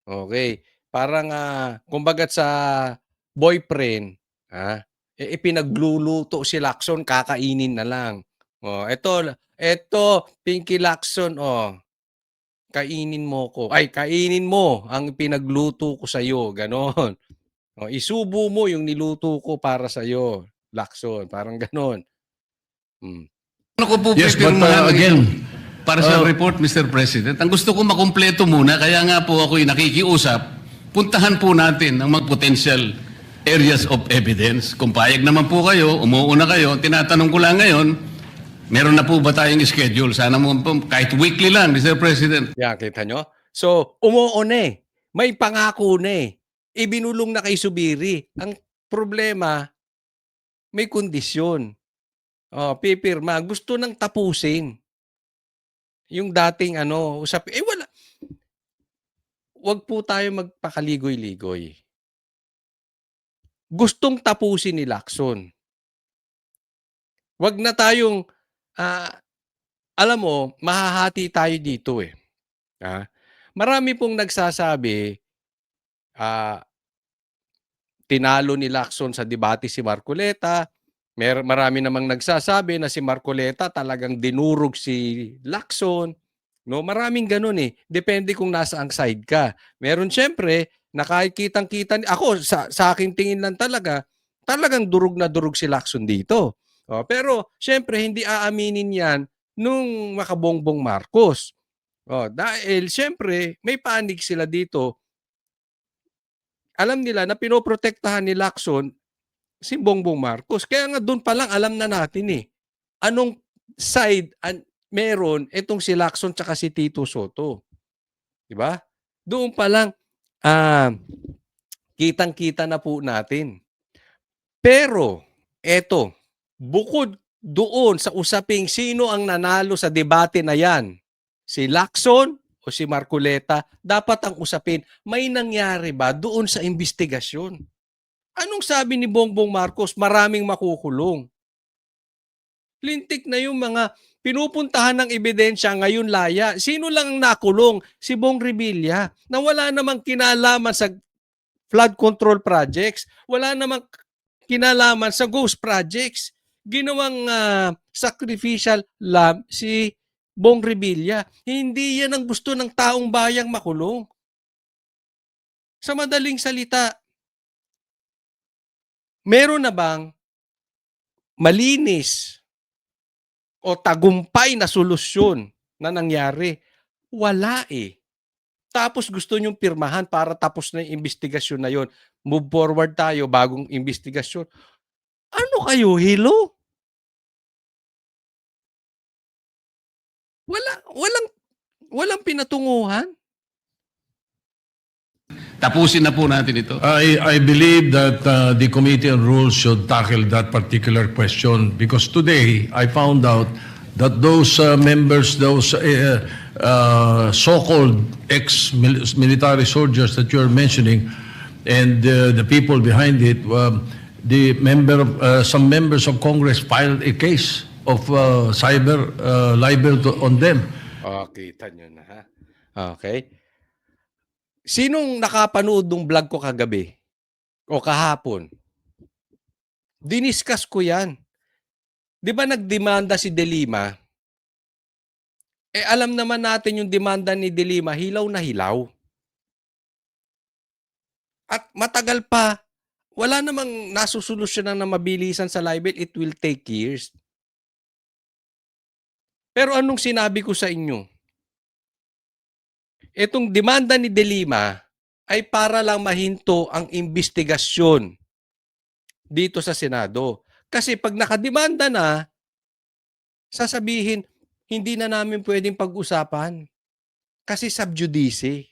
Okay. Parang, kumbagat sa boyfriend, ipinagluluto si Lacson, kakainin na lang. Eto, Pinky Lacson, kainin mo ko. Kainin mo ang pinagluto ko sa'yo. Ganon. Isubo mo yung niluto ko para sa'yo, Lacson. Parang ganon. Ano ko po Yes, but pipirmahan again, para sa report, Mr. President, ang gusto ko makumpleto muna, kaya nga po ako'y nakikiusap, puntahan po natin ang mga potential areas of evidence. Kung payag naman po kayo, umuuna kayo, tinatanong ko lang ngayon, meron na po ba tayong schedule? Sana mo po, kahit weekly lang, Mr. President. Yan, kita nyo? So, umuon may pangako ibinulong na kay Subiri. Ang problema, may kondisyon. Pipirma. Gusto nang tapusin. Yung dating usap. Wala. Wag po tayo magpakaligoy-ligoy. Gustong tapusin ni Lacson. Wag na tayong, alam mo, mahahati tayo dito Marami pong nagsasabi, tinalo ni Lacson sa debate si Marcoleta. Marami namang nagsasabi na si Marcoleta talagang dinurog si Lacson. No, maraming ganun Depende kung nasa ang side ka. Meron siyempre, na kahit kitang-kita, ako sa aking tingin lang talagang durog na durog si Lacson dito. Pero siyempre, hindi aaminin yan nung makabongbong Marcos. Dahil siyempre may panig sila dito. Alam nila na pinoprotektahan ni Lacson si Bongbong Marcos. Kaya nga doon pa lang alam na natin anong side meron itong si Lacson tsaka si Tito Soto. 'Di ba? Doon pa lang kitang-kita na po natin. Pero eto, bukod doon sa usaping sino ang nanalo sa debate na 'yan, si Lacson o si Marcoleta, dapat ang usapin, may nangyari ba doon sa investigasyon? Anong sabi ni Bongbong Marcos? Maraming makukulong. Lintik na yung mga pinupuntahan ng ebidensya ngayon laya. Sino lang ang nakulong? Si Bong Revilla, na wala namang kinalaman sa flood control projects, wala namang kinalaman sa ghost projects. Ginawang sacrificial lamb si Bong Revilla. Hindi yan ang gusto ng taong bayang makulong. Sa madaling salita, meron na bang malinis o tagumpay na solusyon na nangyari? Wala Tapos gusto nyong pirmahan para tapos na yung investigasyon na yon. Move forward tayo, bagong investigasyon. Ano kayo, hilo? Walang pinatunguhan. Tapusin na po natin ito. I believe that the Committee on Rules should tackle that particular question because today I found out that those members, those so-called ex-military soldiers that you're mentioning and the people behind it, some members of Congress filed a case of cyber libel on them. Kita nyo na ha. Okay. Sinong nakapanood ng vlog ko kagabi o kahapon? Diniscuss ko yan. Di ba nagdemanda si De Lima? Alam naman natin yung demanda ni De Lima, hilaw na hilaw. At matagal pa, wala namang nasusolusyonan na mabilisan sa libel, it will take years. Pero anong sinabi ko sa inyo? Itong demanda ni De Lima ay para lang mahinto ang investigasyon dito sa Senado. Kasi pag nakademanda na, sasabihin, hindi na namin pwedeng pag-usapan. Kasi sub judice.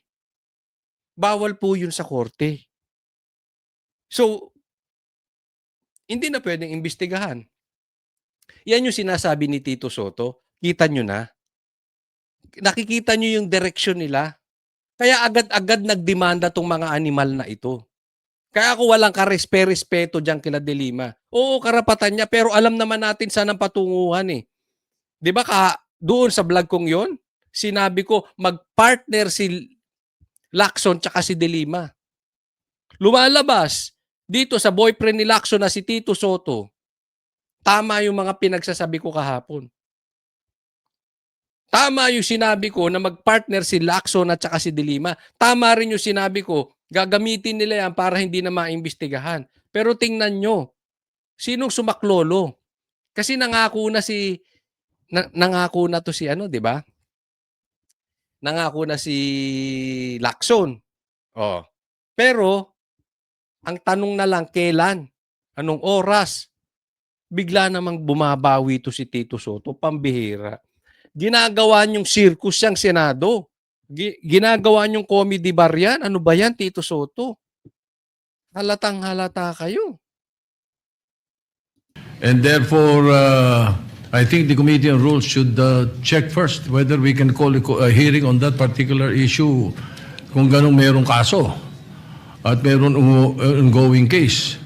Bawal po yun sa korte. So, hindi na pwedeng imbestigahan. Yan yung sinasabi ni Tito Soto. Kita nyo na. Nakikita nyo yung direksyon nila. Kaya agad-agad nagdemanda tong mga animal na ito. Kaya ako walang karespe-respeto dyan kila De Lima. Oo, karapatan niya, pero alam naman natin saan ang patunguhan Di ba doon sa vlog kong yon, sinabi ko mag-partner si Lacson tsaka si De Lima. Lumalabas dito sa boyfriend ni Lacson na si Tito Soto. Tama yung mga pinagsasabi ko kahapon. Tama yung sinabi ko na mag-partner si Lacson at saka si De Lima. Tama rin yung sinabi ko, gagamitin nila yan para hindi na maimbestigahan. Pero tingnan nyo, sinong sumaklolo? Kasi nangako na to si di ba? Nangako na si Lacson. Pero ang tanong na lang kailan? Anong oras? Bigla namang bumabawi to si Tito Soto, pambihira. Ginagawa niyong circus yung Senado. Ginagawa niyong comedy bar yan. Ano ba yan, Tito Soto? Halatang halata kayo. And therefore, I think the Committee on Rules should check first whether we can call a hearing on that particular issue kung ganong mayroong kaso at mayroong ongoing case.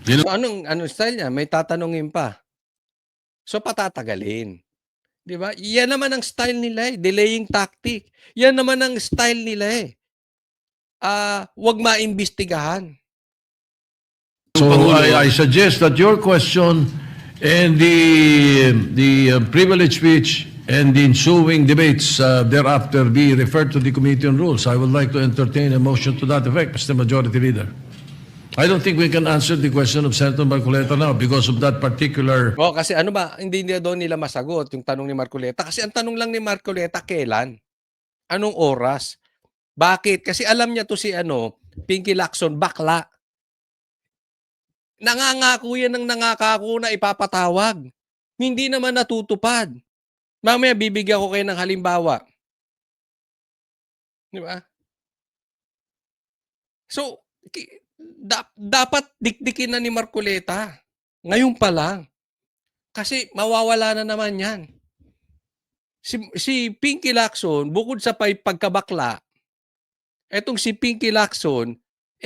So anong style niya? May tatanungin pa. So patatagalin. 'Di ba? Yan naman ang style nila delaying tactic. Yan naman ang style nila wag maimbestigahan. So I suggest that your question and the privilege speech and the ensuing debates thereafter be referred to the Committee on Rules. I would like to entertain a motion to that effect, Mr. Majority Leader. I don't think we can answer the question of Senator Marcoleta now because of that particular... O kasi ano ba, hindi nila doon nila masagot yung tanong ni Marcoleta. Kasi ang tanong lang ni Marcoleta, kailan? Anong oras? Bakit? Kasi alam niya to si Pinky Lacson, bakla. Nangangako yan ng nangakako na ipapatawag. Hindi naman natutupad. Mamaya bibigyan ko kayo ng halimbawa. Di ba? So, dapat dikdikin na ni Marcoleta. Ngayon pa lang. Kasi mawawala na naman yan. Si Pinky Lacson, bukod sa pagkabakla, etong si Pinky Lacson,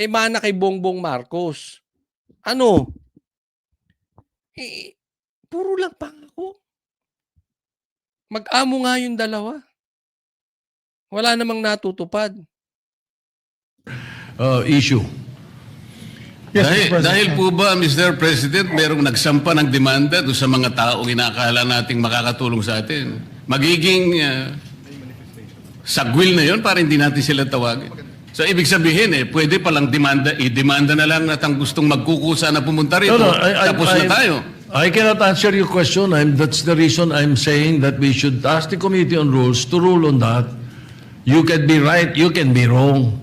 mana kay Bongbong Marcos. Ano? Puro lang pangako. Mag-amo nga yung dalawa. Wala namang natutupad. Issue. Yes, dahil, Mr. President. dahil po ba, Mr. President, merong nagsampa ng demanda doon sa mga taong inakala nating makakatulong sa atin? Magiging sagwil na yon para hindi natin sila tawagin. So, ibig sabihin pwede palang i-demanda na lang at ang gustong magkukusa na pumunta rito. Tapos na tayo. I cannot answer your question. That's the reason I'm saying that we should ask the Committee on Rules to rule on that. You can be right, you can be wrong.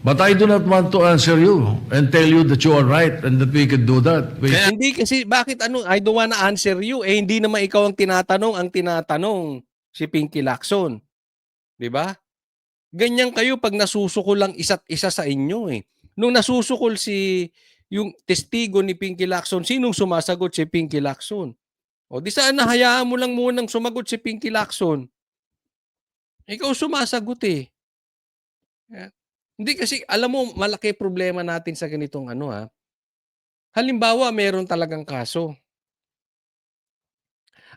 But I do not want to answer you and tell you that you are right and that we could do that. Hindi kasi, bakit I don't wanna answer you. Hindi naman ikaw ang tinatanong si Pinky Lacson. Di ba? Ganyan kayo pag nasusukol lang isa't isa sa inyo Nung nasusukol yung testigo ni Pinky Lacson, sinong sumasagot? Si Pinky Lacson. O di saan hayaan mo lang munang sumagot si Pinky Lacson? Ikaw sumasagot Yeah. Hindi kasi, alam mo, malaki problema natin sa ganitong Halimbawa, meron talagang kaso.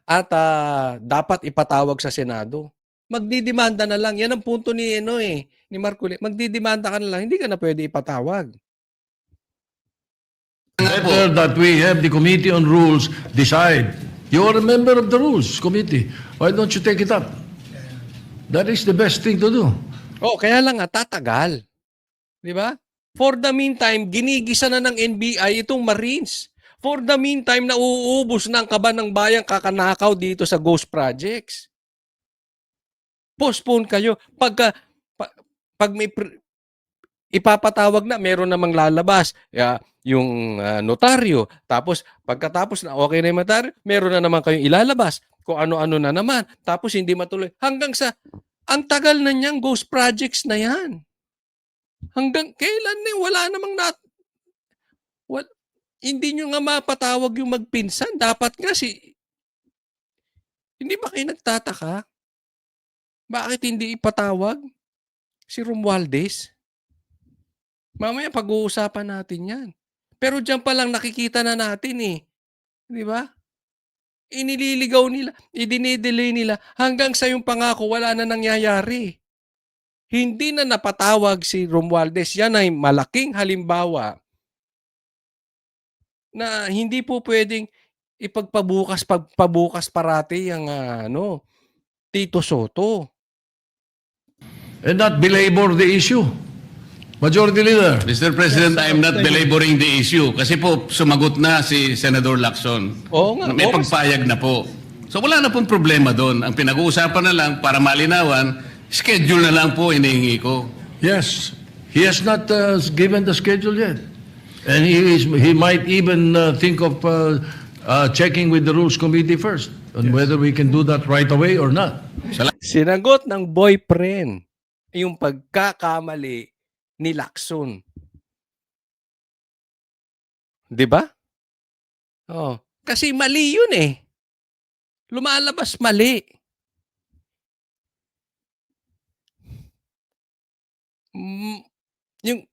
At dapat ipatawag sa Senado. Magdidemanda na lang. Yan ang punto ni Marcoleta. Magdidemanda ka na lang. Hindi ka na pwede ipatawag. Better that we have the Committee on Rules decide. You are a member of the Rules Committee. Why don't you take it up? That is the best thing to do. Kaya lang tatagal. Di ba? For the meantime, ginigisa na ng NBI itong Marines. For the meantime, nauubos na ang kaban ng bayang kakanakaw dito sa ghost projects. Postpone kayo. Pag may ipapatawag na, meron namang lalabas. Yung notaryo. Tapos, pagkatapos na okay na yung notaryo, meron na naman kayong ilalabas. Kung ano-ano na naman. Tapos, hindi matuloy. Hanggang sa, ang tagal na niyang ghost projects na yan. Hanggang kailan wala namang hindi nyo nga mapatawag yung magpinsan. Dapat nga hindi ba kayo nagtataka? Bakit hindi ipatawag si Romualdez? Mamaya pag-uusapan natin yan. Pero dyan pa lang nakikita na natin Di ba? Inililigaw nila, idinidelay nila hanggang sa yung pangako wala na nangyayari. Hindi na napatawag si Romualdez. Yan ay malaking halimbawa na hindi po pwedeng pagpabukas parati ang Tito Soto. And not belabor the issue. Majority Leader. Mr. President, I am not belaboring the issue kasi po sumagot na si Senator Lacson. Oo nga. May pagpayag na po. So wala na pong problema doon. Ang pinag-uusapan na lang para malinawan, schedule na lang po hinihingi ko. Yes. He has not given the schedule yet. And he might even think of checking with the Rules Committee first on whether we can do that right away or not. Sinagot ng boyfriend yung pagkakamali ni Lacson. 'Di ba? Kasi mali yun Lumalabas mali.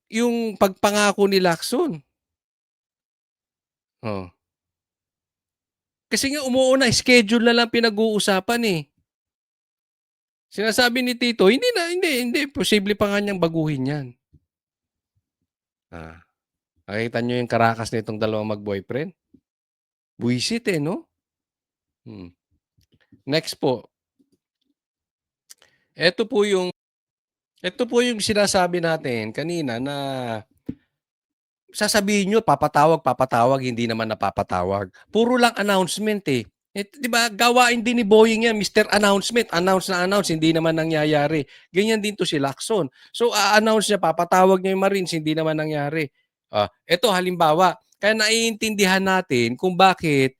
Yung pagpangako ni Lacson. Kasi nga umuuna, schedule na lang pinag-uusapan Sinasabi ni Tito, hindi. Posible pa nga niyang baguhin yan. Nakita niyo yung karakas nitong dalawang mag-boyfriend? Buisit no? Next po. Ito po yung sinasabi natin kanina na sasabihin nyo, papatawag, hindi naman napapatawag. Puro lang announcement eh. Di ba, gawain din ni Boying yan, Mr. Announcement, announce, hindi naman nangyayari. Ganyan din to si Lacson. So, announce niya, papatawag niya yung Marines, hindi naman nangyari. Ito, halimbawa, kaya naiintindihan natin kung bakit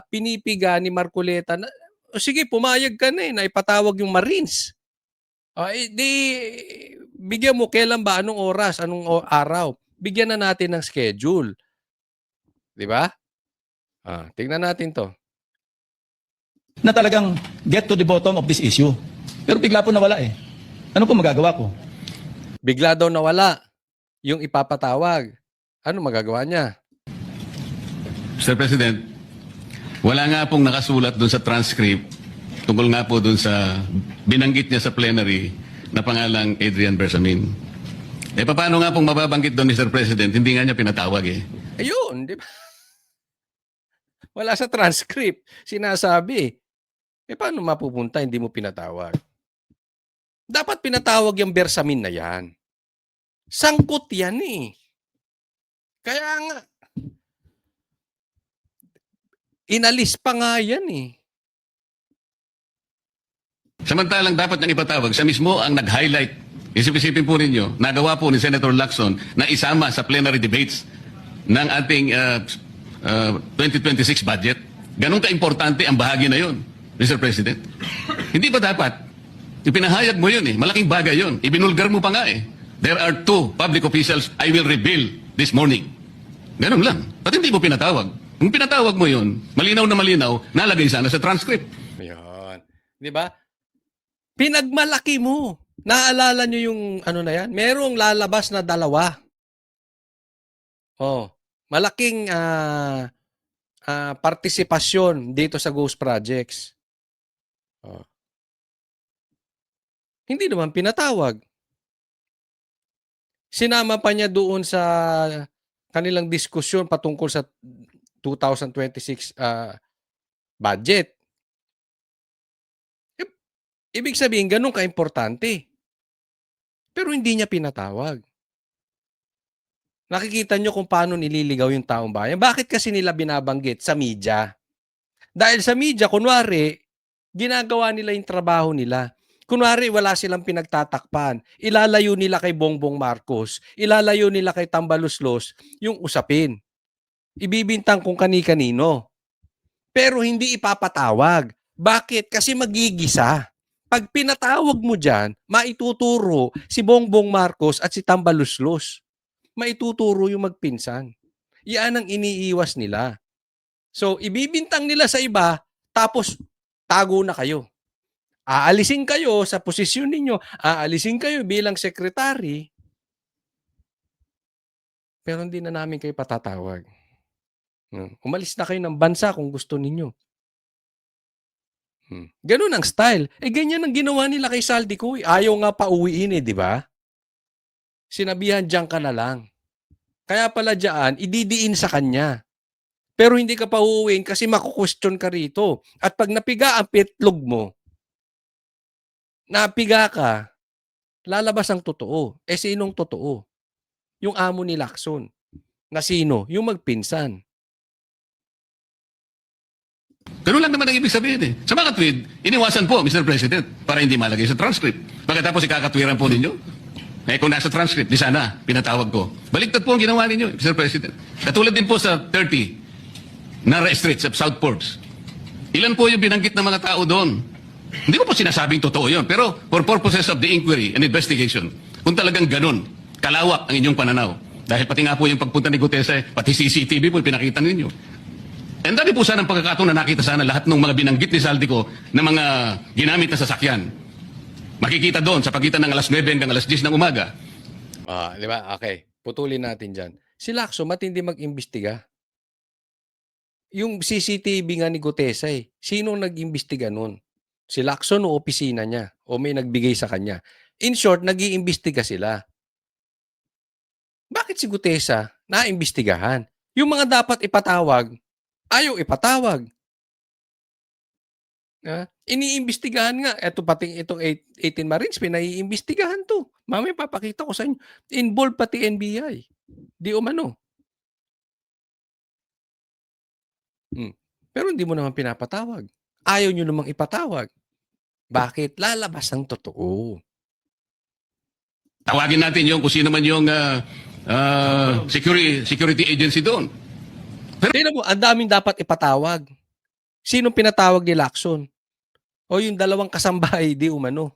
pinipiga ni Marcoleta na, sige, pumayag ka na na ipatawag yung Marines. Bigyan mo, kailan ba, anong oras, anong araw. Bigyan na natin ng schedule. Di ba? Tingnan natin to. Na talagang get to the bottom of this issue. Pero bigla po nawala eh. Ano po magagawa ko? Bigla daw nawala yung ipapatawag. Ano magagawa niya? Mr. President, wala nga pong nakasulat doon sa transcript tungkol nga po doon sa binanggit niya sa plenary na pangalang Adrian Bersamin. Paano nga pong mababanggit doon, Mr. President? Hindi nga niya pinatawag eh. Ayun, di ba? Wala sa transcript. Sinasabi. Paano mapupunta hindi mo pinatawag? Dapat pinatawag yung Bersamin na yan. Sangkot yan eh. Kaya nga, inalis pa nga yan eh. Samantalang dapat niyang ipatawag, siya mismo ang nag-highlight. Isip-isipin po ninyo, nagawa po ni Senator Lacson na isama sa plenary debates ng ating 2026 budget. Ganun ka-importante ang bahagi na yon, Mr. President. Hindi ba dapat? Ipinahayag mo yun eh. Malaking bagay yun. Ibinulgar mo pa nga eh. There are 2 public officials I will reveal this morning. Ganun lang. Ba't hindi mo pinatawag? Kung pinatawag mo yun, malinaw na malinaw, nalagay sana sa transcript. Ayun. Di ba? Pinagmalaki mo. Naalala nyo yung ano na yan? Merong lalabas na 2. Malaking partisipasyon dito sa Ghost Projects. Hindi naman pinatawag. Sinama pa niya doon sa kanilang diskusyon patungkol sa 2026 budget. Ibig sabihin, ganun ka-importante. Pero hindi niya pinatawag. Nakikita nyo kung paano nililigaw yung taong bayan. Bakit kasi nila binabanggit sa media? Dahil sa media, kunwari, ginagawa nila yung trabaho nila. Kunwari, wala silang pinagtatakpan. Ilalayo nila kay Bongbong Marcos. Ilalayo nila kay Tambaluslos yung usapin. Ibibintang kung kani-kanino. Pero hindi ipapatawag. Bakit? Kasi magigisa. Pag pinatawag mo dyan, maituturo si Bongbong Marcos at si Tambaluslos. Maituturo yung magpinsan. Iyan ang iniiwas nila. So, ibibintang nila sa iba, tapos tago na kayo. Aalisin kayo sa posisyon ninyo, aalisin kayo bilang sekretary, pero hindi na namin kayo patatawag. Umalis na kayo ng bansa kung gusto ninyo. Ganun ang style. Ganyan ang ginawa nila kay Saldico. Ayaw nga pa uwiin di ba? Sinabihan, diyan ka na lang. Kaya pala diyan, ididiin sa kanya. Pero hindi ka pa uuwiin kasi makukwestiyon ka rito. At pag napiga ang pitlog mo, napiga ka, lalabas ang totoo. Sinong totoo? Yung amo ni Lacson. Na sino? Yung magpinsan. Ganun lang naman ang ibig sabihin eh. Sa mga tweet, iniwasan po, Mr. President, para hindi malagay sa transcript. Pagkatapos ikakatwiran po ninyo, kung nasa transcript, di sana, pinatawag ko. Baliktad po ang ginawa ninyo, Mr. President. Katulad din po sa 30, Nara Street sa Southports. Ilan po yung binanggit ng mga tao doon? Hindi ko po sinasabing totoo yun, pero for purposes of the inquiry and investigation, kung talagang ganun, kalawak ang inyong pananaw. Dahil pati nga po yung pagpunta ni Gutesa, pati CCTV po pinakita ninyo. And dami po sana ang pagkakataon na nakita sana lahat ng mga binanggit ni Saldico na mga ginamit na sasakyan. Makikita doon sa pagitan ng alas 9 hanggang alas 10 ng umaga. Di ba? Okay. Putulin natin dyan. Si Lacson, matindi mag-imbestiga. Yung CCTV nga ni Gutesa Sinong nag-imbestiga nun? Si Lacson o opisina niya? O may nagbigay sa kanya? In short, nag-iimbestiga sila. Bakit si Gutesa naimbestigahan? Yung mga dapat ipatawag, ayaw ipatawag. Iniimbestigahan nga. Itong 18 Marines, pinaiimbestigahan to. Mamaya papakita ko sa inyo. Involved pati NBI. Di umano. Pero hindi mo naman pinapatawag. Ayaw nyo namang ipatawag. Bakit? Lalabas ang totoo. Tawagin natin yung kung sino man yung security agency doon. Tingnan mo, ang daming dapat ipatawag. Sinong pinatawag ni Lacson? O yung dalawang kasambahay, di umano.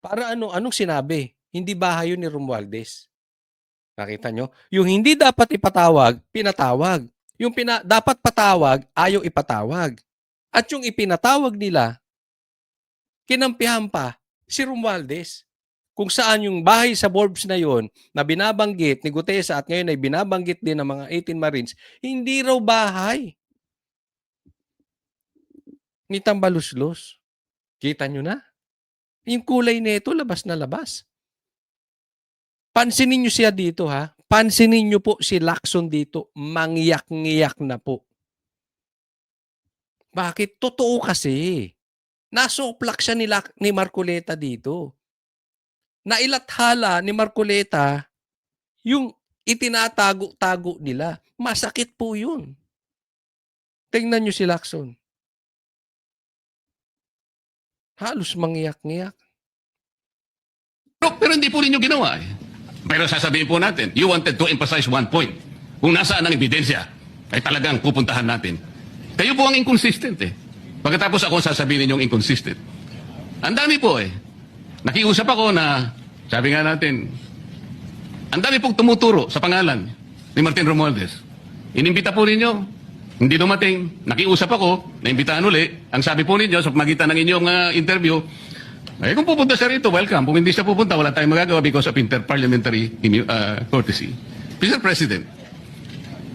Para anong sinabi? Hindi bahay yun ni Romualdez. Nakita nyo? Yung hindi dapat ipatawag, pinatawag. Yung dapat patawag, ayaw ipatawag. At yung ipinatawag nila, kinampihan pa si Romualdez. Kung saan yung bahay sa Borbs na yon na binabanggit ni Gutesa at ngayon ay binabanggit din ng mga 18 Marines, hindi raw bahay ni Tambaluslos. Kita nyo na? Yung kulay nito, labas na labas. Pansinin nyo siya dito ha. Pansinin nyo po si Lacson dito. Mangyak-ngiyak na po. Bakit? Totoo kasi. Nasoplak siya ni Marcoleta dito. Nailathala ni Marcoleta yung itinatago-tago nila. Masakit po yun. Tingnan nyo si Lacson. Halos mangyak-ngiyak. Pero hindi po ninyo ginawa eh. Pero sasabihin po natin, you wanted to emphasize one point. Kung nasaan ang ebidensya, ay talagang pupuntahan natin. Kayo po ang inconsistent eh. Pagkatapos ako sasabihin ninyong inconsistent. Ang dami po eh. Nakiusap ako na, sabi nga natin, ang dami pong tumuturo sa pangalan ni Martin Romualdez. Inimbita po ninyo, hindi dumating. Nakiusap ako, naimbitaan uli. Ang sabi po ninyo sa pamagitan ng inyong interview, ay kung pupunta siya rito, welcome. Kung hindi siya pupunta, wala tayong magagawa because of interparliamentary courtesy. Mr. President,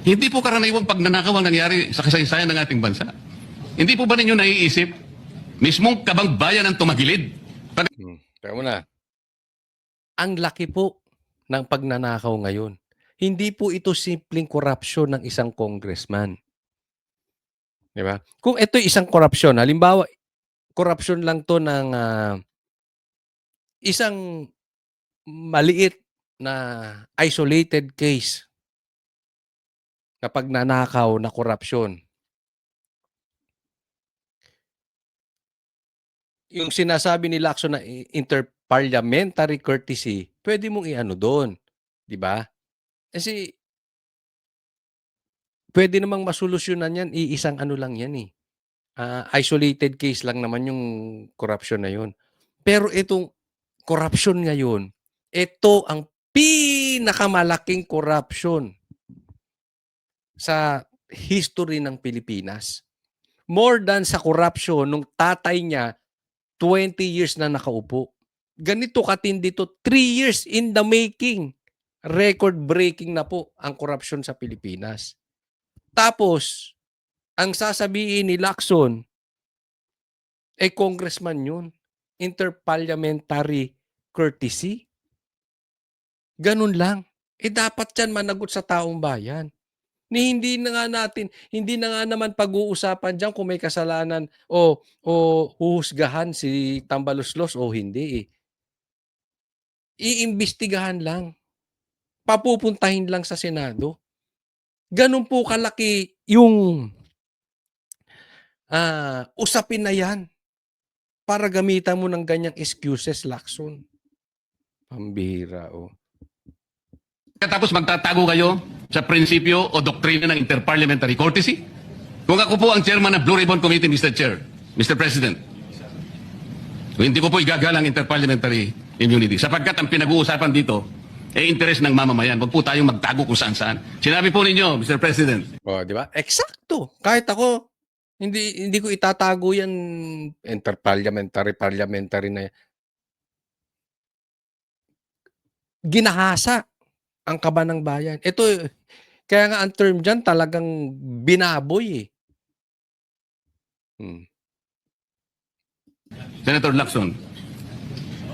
hindi po karaniwang pagnanakaw ang nangyari sa kasaysayan ng ating bansa. Hindi po ba ninyo naiisip, mismong kabang bayan ang tumagilid? Teka muna. Ang laki po ng pagnanakaw ngayon. Hindi po ito simpleng korupsyon ng isang congressman. Di ba? Kung ito isang korupsyon, halimbawa, korupsyon lang to ng isang maliit na isolated case na pagnanakaw na korupsyon. Yung sinasabi ni Lacson na interparliamentary courtesy, pwede mong iano doon. Di ba? Kasi pwede namang masolusyonan yan, iisang ano lang yan eh. Isolated case lang naman yung corruption na yun. Pero itong corruption ngayon, ito ang pinakamalaking corruption sa history ng Pilipinas. More than sa corruption nung tatay niya 20 years na nakaupo. Ganito katindi to, 3 years in the making. Record-breaking na po ang corruption sa Pilipinas. Tapos, ang sasabihin ni Lacson, congressman yun. Interparliamentary courtesy. Ganun lang. Dapat yan managot sa taong bayan. Hindi na nga naman pag-uusapan dyan kung may kasalanan o huhusgahan si Tambaluslos o hindi. Iimbestigahan lang. Papupuntahin lang sa Senado. Ganun po kalaki yung usapin na yan para gamitan mo ng ganyang excuses, Lacson. Pambihira, oh. Tapos magtatago kayo sa prinsipyo o doktrina ng interparliamentary courtesy? Kung ako po ang chairman ng Blue Ribbon Committee, Mr. Chair, Mr. President, hindi ko po igagalang interparliamentary immunity sapagkat ang pinag-uusapan dito interes ng mamamayan. Huwag po tayong magtago kung saan-saan. Sinabi po ninyo, Mr. President. Oh, di ba? Eksakto. Kahit ako, hindi ko itatago yan parliamentary na yan. Ginahasa ang kaban ng bayan. Ito, kaya nga ang term dyan talagang binaboy eh. Senator Lacson,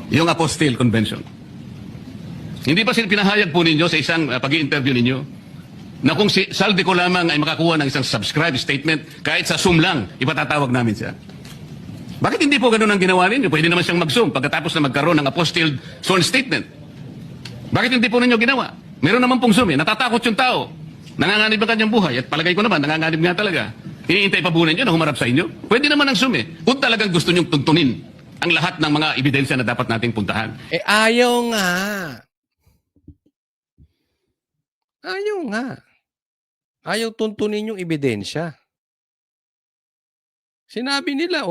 yung Apostille Convention, hindi ba pinahayag po ninyo sa isang pag-i-interview ninyo na kung si Saldico lamang ay makakuha ng isang subscribe statement, kahit sa Zoom lang, ipatatawag namin siya? Bakit hindi po ganun ang ginawa ninyo? Pwede naman siyang mag-Zoom pagkatapos na magkaroon ng Apostille sworn statement. Bakit hindi po ninyo ginawa? Meron naman pong Zoom eh. Natatakot yung tao. Nanganganib ang kanyang buhay. At palagay ko naman, nanganganib nga talaga. Iniintay pa po ninyo na humarap sa inyo? Pwede naman ang Zoom eh. Kung talagang gusto nyong tuntunin ang lahat ng mga ebidensya na dapat nating puntahan. Ayaw nga. Ayaw nga. Ayaw tuntunin yung ebidensya. Sinabi nila,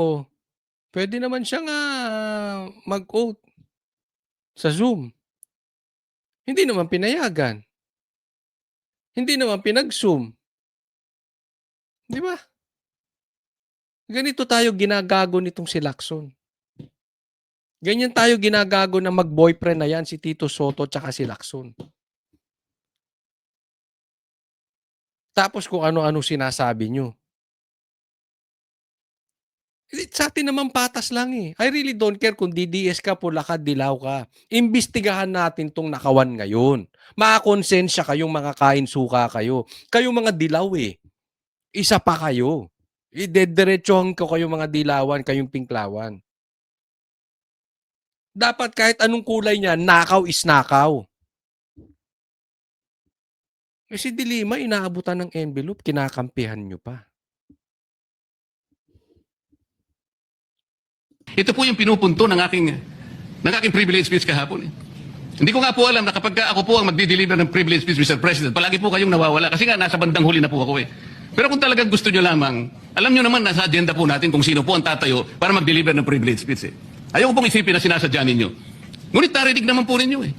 pwede naman siyang mag-oath sa Zoom. Hindi naman pinayagan. Hindi naman pinag-Zoom. Di ba? Ganito tayo ginagago nitong si Lacson. Ganyan tayo ginagago na mag-boyfriend na yan, si Tito Soto tsaka si Lacson. Tapos kung ano-ano sinasabi nyo. Sa atin naman patas lang eh. I really don't care kung DDS ka, pula ka, dilaw ka. Imbestigahan natin tong nakawan ngayon. Makakonsensya kayong mga kain suka kayo. Kayong mga dilaw eh. Isa pa kayo. Idediretsohan ko kayong mga dilawan, kayong pinklawan. Dapat kahit anong kulay niya, nakaw is nakaw. Kasi Dilima, inaabutan ng envelope, kinakampihan nyo pa. Ito po yung pinupunto ng aking privilege speech kahapon. Hindi ko nga po alam na kapag ako po ang magdi-deliver ng privilege speech, Mr. President, palagi po kayong nawawala kasi nga nasa bandang huli na po ako eh. Pero kung talagang gusto nyo lamang, alam nyo naman nasa agenda po natin kung sino po ang tatayo para mag-deliver ng privilege speech eh. Ayaw ko pong isipin na sinasadya ninyo. Ngunit narinig naman po ninyo eh.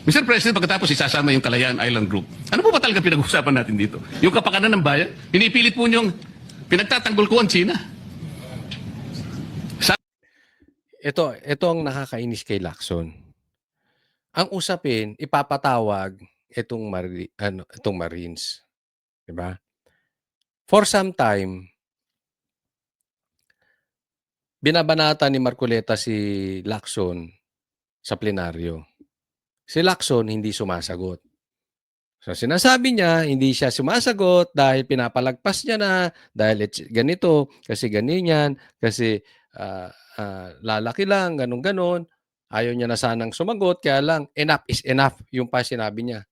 Mr. President, pagkatapos isasama yung Kalayaan Island Group, ano po ba talaga pinag-uusapan natin dito? Yung kapakanan ng bayan? Pinipilit po nyong pinagtatanggol ko ang China. Ito ang nakakainis kay Lacson. Ang usapin, ipapatawag itong Marines. Diba? For some time, binabanata ni Marcoleta si Lacson sa plenaryo. Si Lacson hindi sumasagot. So sinasabi niya, hindi siya sumasagot dahil pinapalagpas niya na, dahil ganito, kasi ganyan, kasi lalaki lang, ganun-ganon. Ayaw niya na sanang sumagot, kaya lang, enough is enough, yung pa sinabi niya.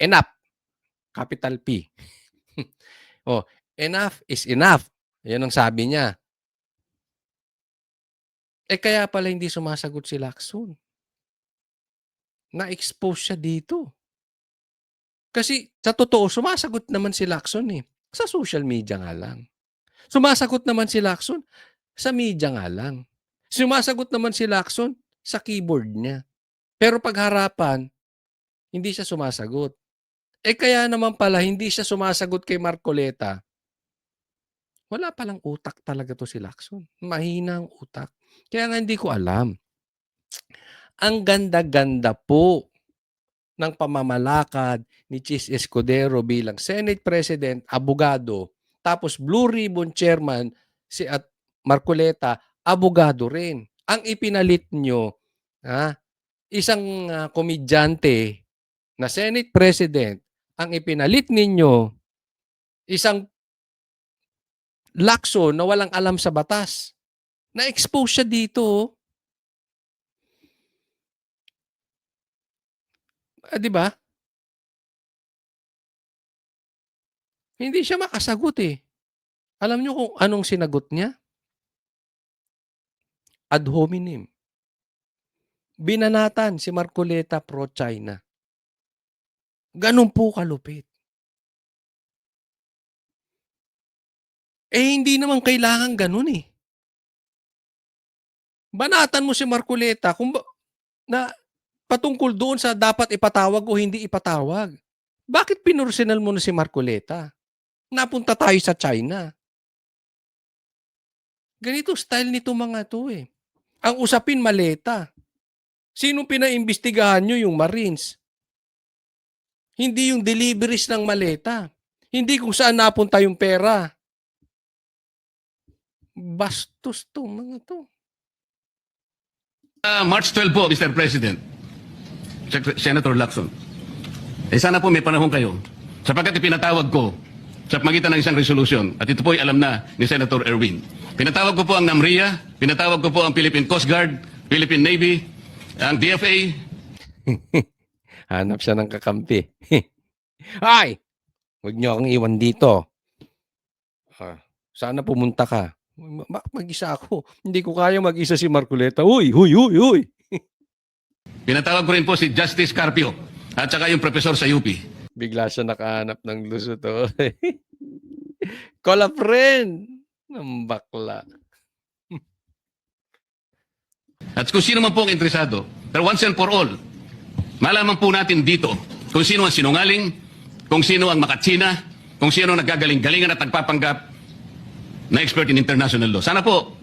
Enough, capital P. Enough is enough. Yan ang sabi niya. Kaya pala hindi sumasagot si Lacson. Na-expose siya dito. Kasi sa totoo, sumasagot naman si Lacson eh. Sa social media nga lang. Sumasagot naman si Lacson sa media nga lang. Sumasagot naman si Lacson sa keyboard niya. Pero pagharapan, hindi siya sumasagot. Kaya naman pala, hindi siya sumasagot kay Marcoleta. Wala palang utak talaga to si Lacson. Mahina ang utak. Kaya nga hindi ko alam. Ang ganda-ganda po ng pamamalakad ni Chis Escudero bilang Senate President, abogado, tapos Blue Ribbon Chairman si at Marcoleta, abogado rin. Ang ipinalit nyo, isang komedyante na Senate President, ang ipinalit ninyo, isang Lacson na walang alam sa batas. Na-expose siya dito. Di ba? Hindi siya makasagot eh. Alam niyo kung anong sinagot niya? Ad hominem. Binanatan si Marcoleta pro-China. Ganun po kalupit. Hindi naman kailangan ganun eh. Banatan mo si Marcoleta na patungkol doon sa dapat ipatawag o hindi ipatawag. Bakit pinursonal mo na si Marcoleta? Napunta tayo sa China. Ganito style nito mga to eh. Ang usapin maleta. Sino pinaimbestigahan nyo? Yung Marines. Hindi yung deliveries ng maleta. Hindi kung saan napunta yung pera. Bastos to mga to. March 12 po, Mr. President. Senator Lacson. Sana po may panahon kayo. Sapagkat ipinatawag ko sa pagitan ng isang resolution, at ito po ay alam na ni Senator Erwin. Pinatawag ko po ang NAMRIA, pinatawag ko po ang Philippine Coast Guard, Philippine Navy, ang DFA. Hanap siya ng kakampi. Ay! Huwag niyo akong iwan dito. Sana pumunta ka. Mag-isa ako. Hindi ko kaya mag-isa si Marcoleta. Uy, huy, huy, huy. Pinatawag ko rin po si Justice Carpio at saka yung professor sa UP. Bigla siya nakahanap ng lusot. Oh. Call a friend. Ang bakla. At kung sino man po ang interesado, pero once and for all, malaman po natin dito kung sino ang sinungaling, kung sino ang makatsina, kung sino ang nagagaling-galingan at nagpapanggap na expert in international law. Sana po,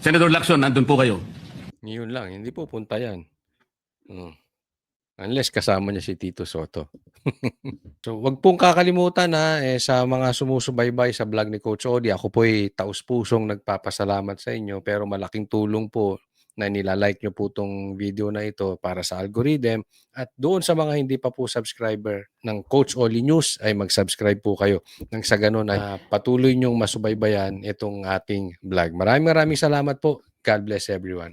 Senator Lacson, nandun po kayo. Yun lang. Hindi po punta yan. Unless kasama niya si Tito Soto. So, wag pong kakalimutan na sa mga sumusubaybay sa vlog ni Coach Odi, ako po'y taus-pusong nagpapasalamat sa inyo, pero malaking tulong po na nilalike nyo po itong video na ito para sa algorithm. At doon sa mga hindi pa po subscriber ng Coach Oli News ay mag-subscribe po kayo. Nang sa ganun ay patuloy nyong masubaybayan itong ating vlog. Maraming salamat po. God bless everyone.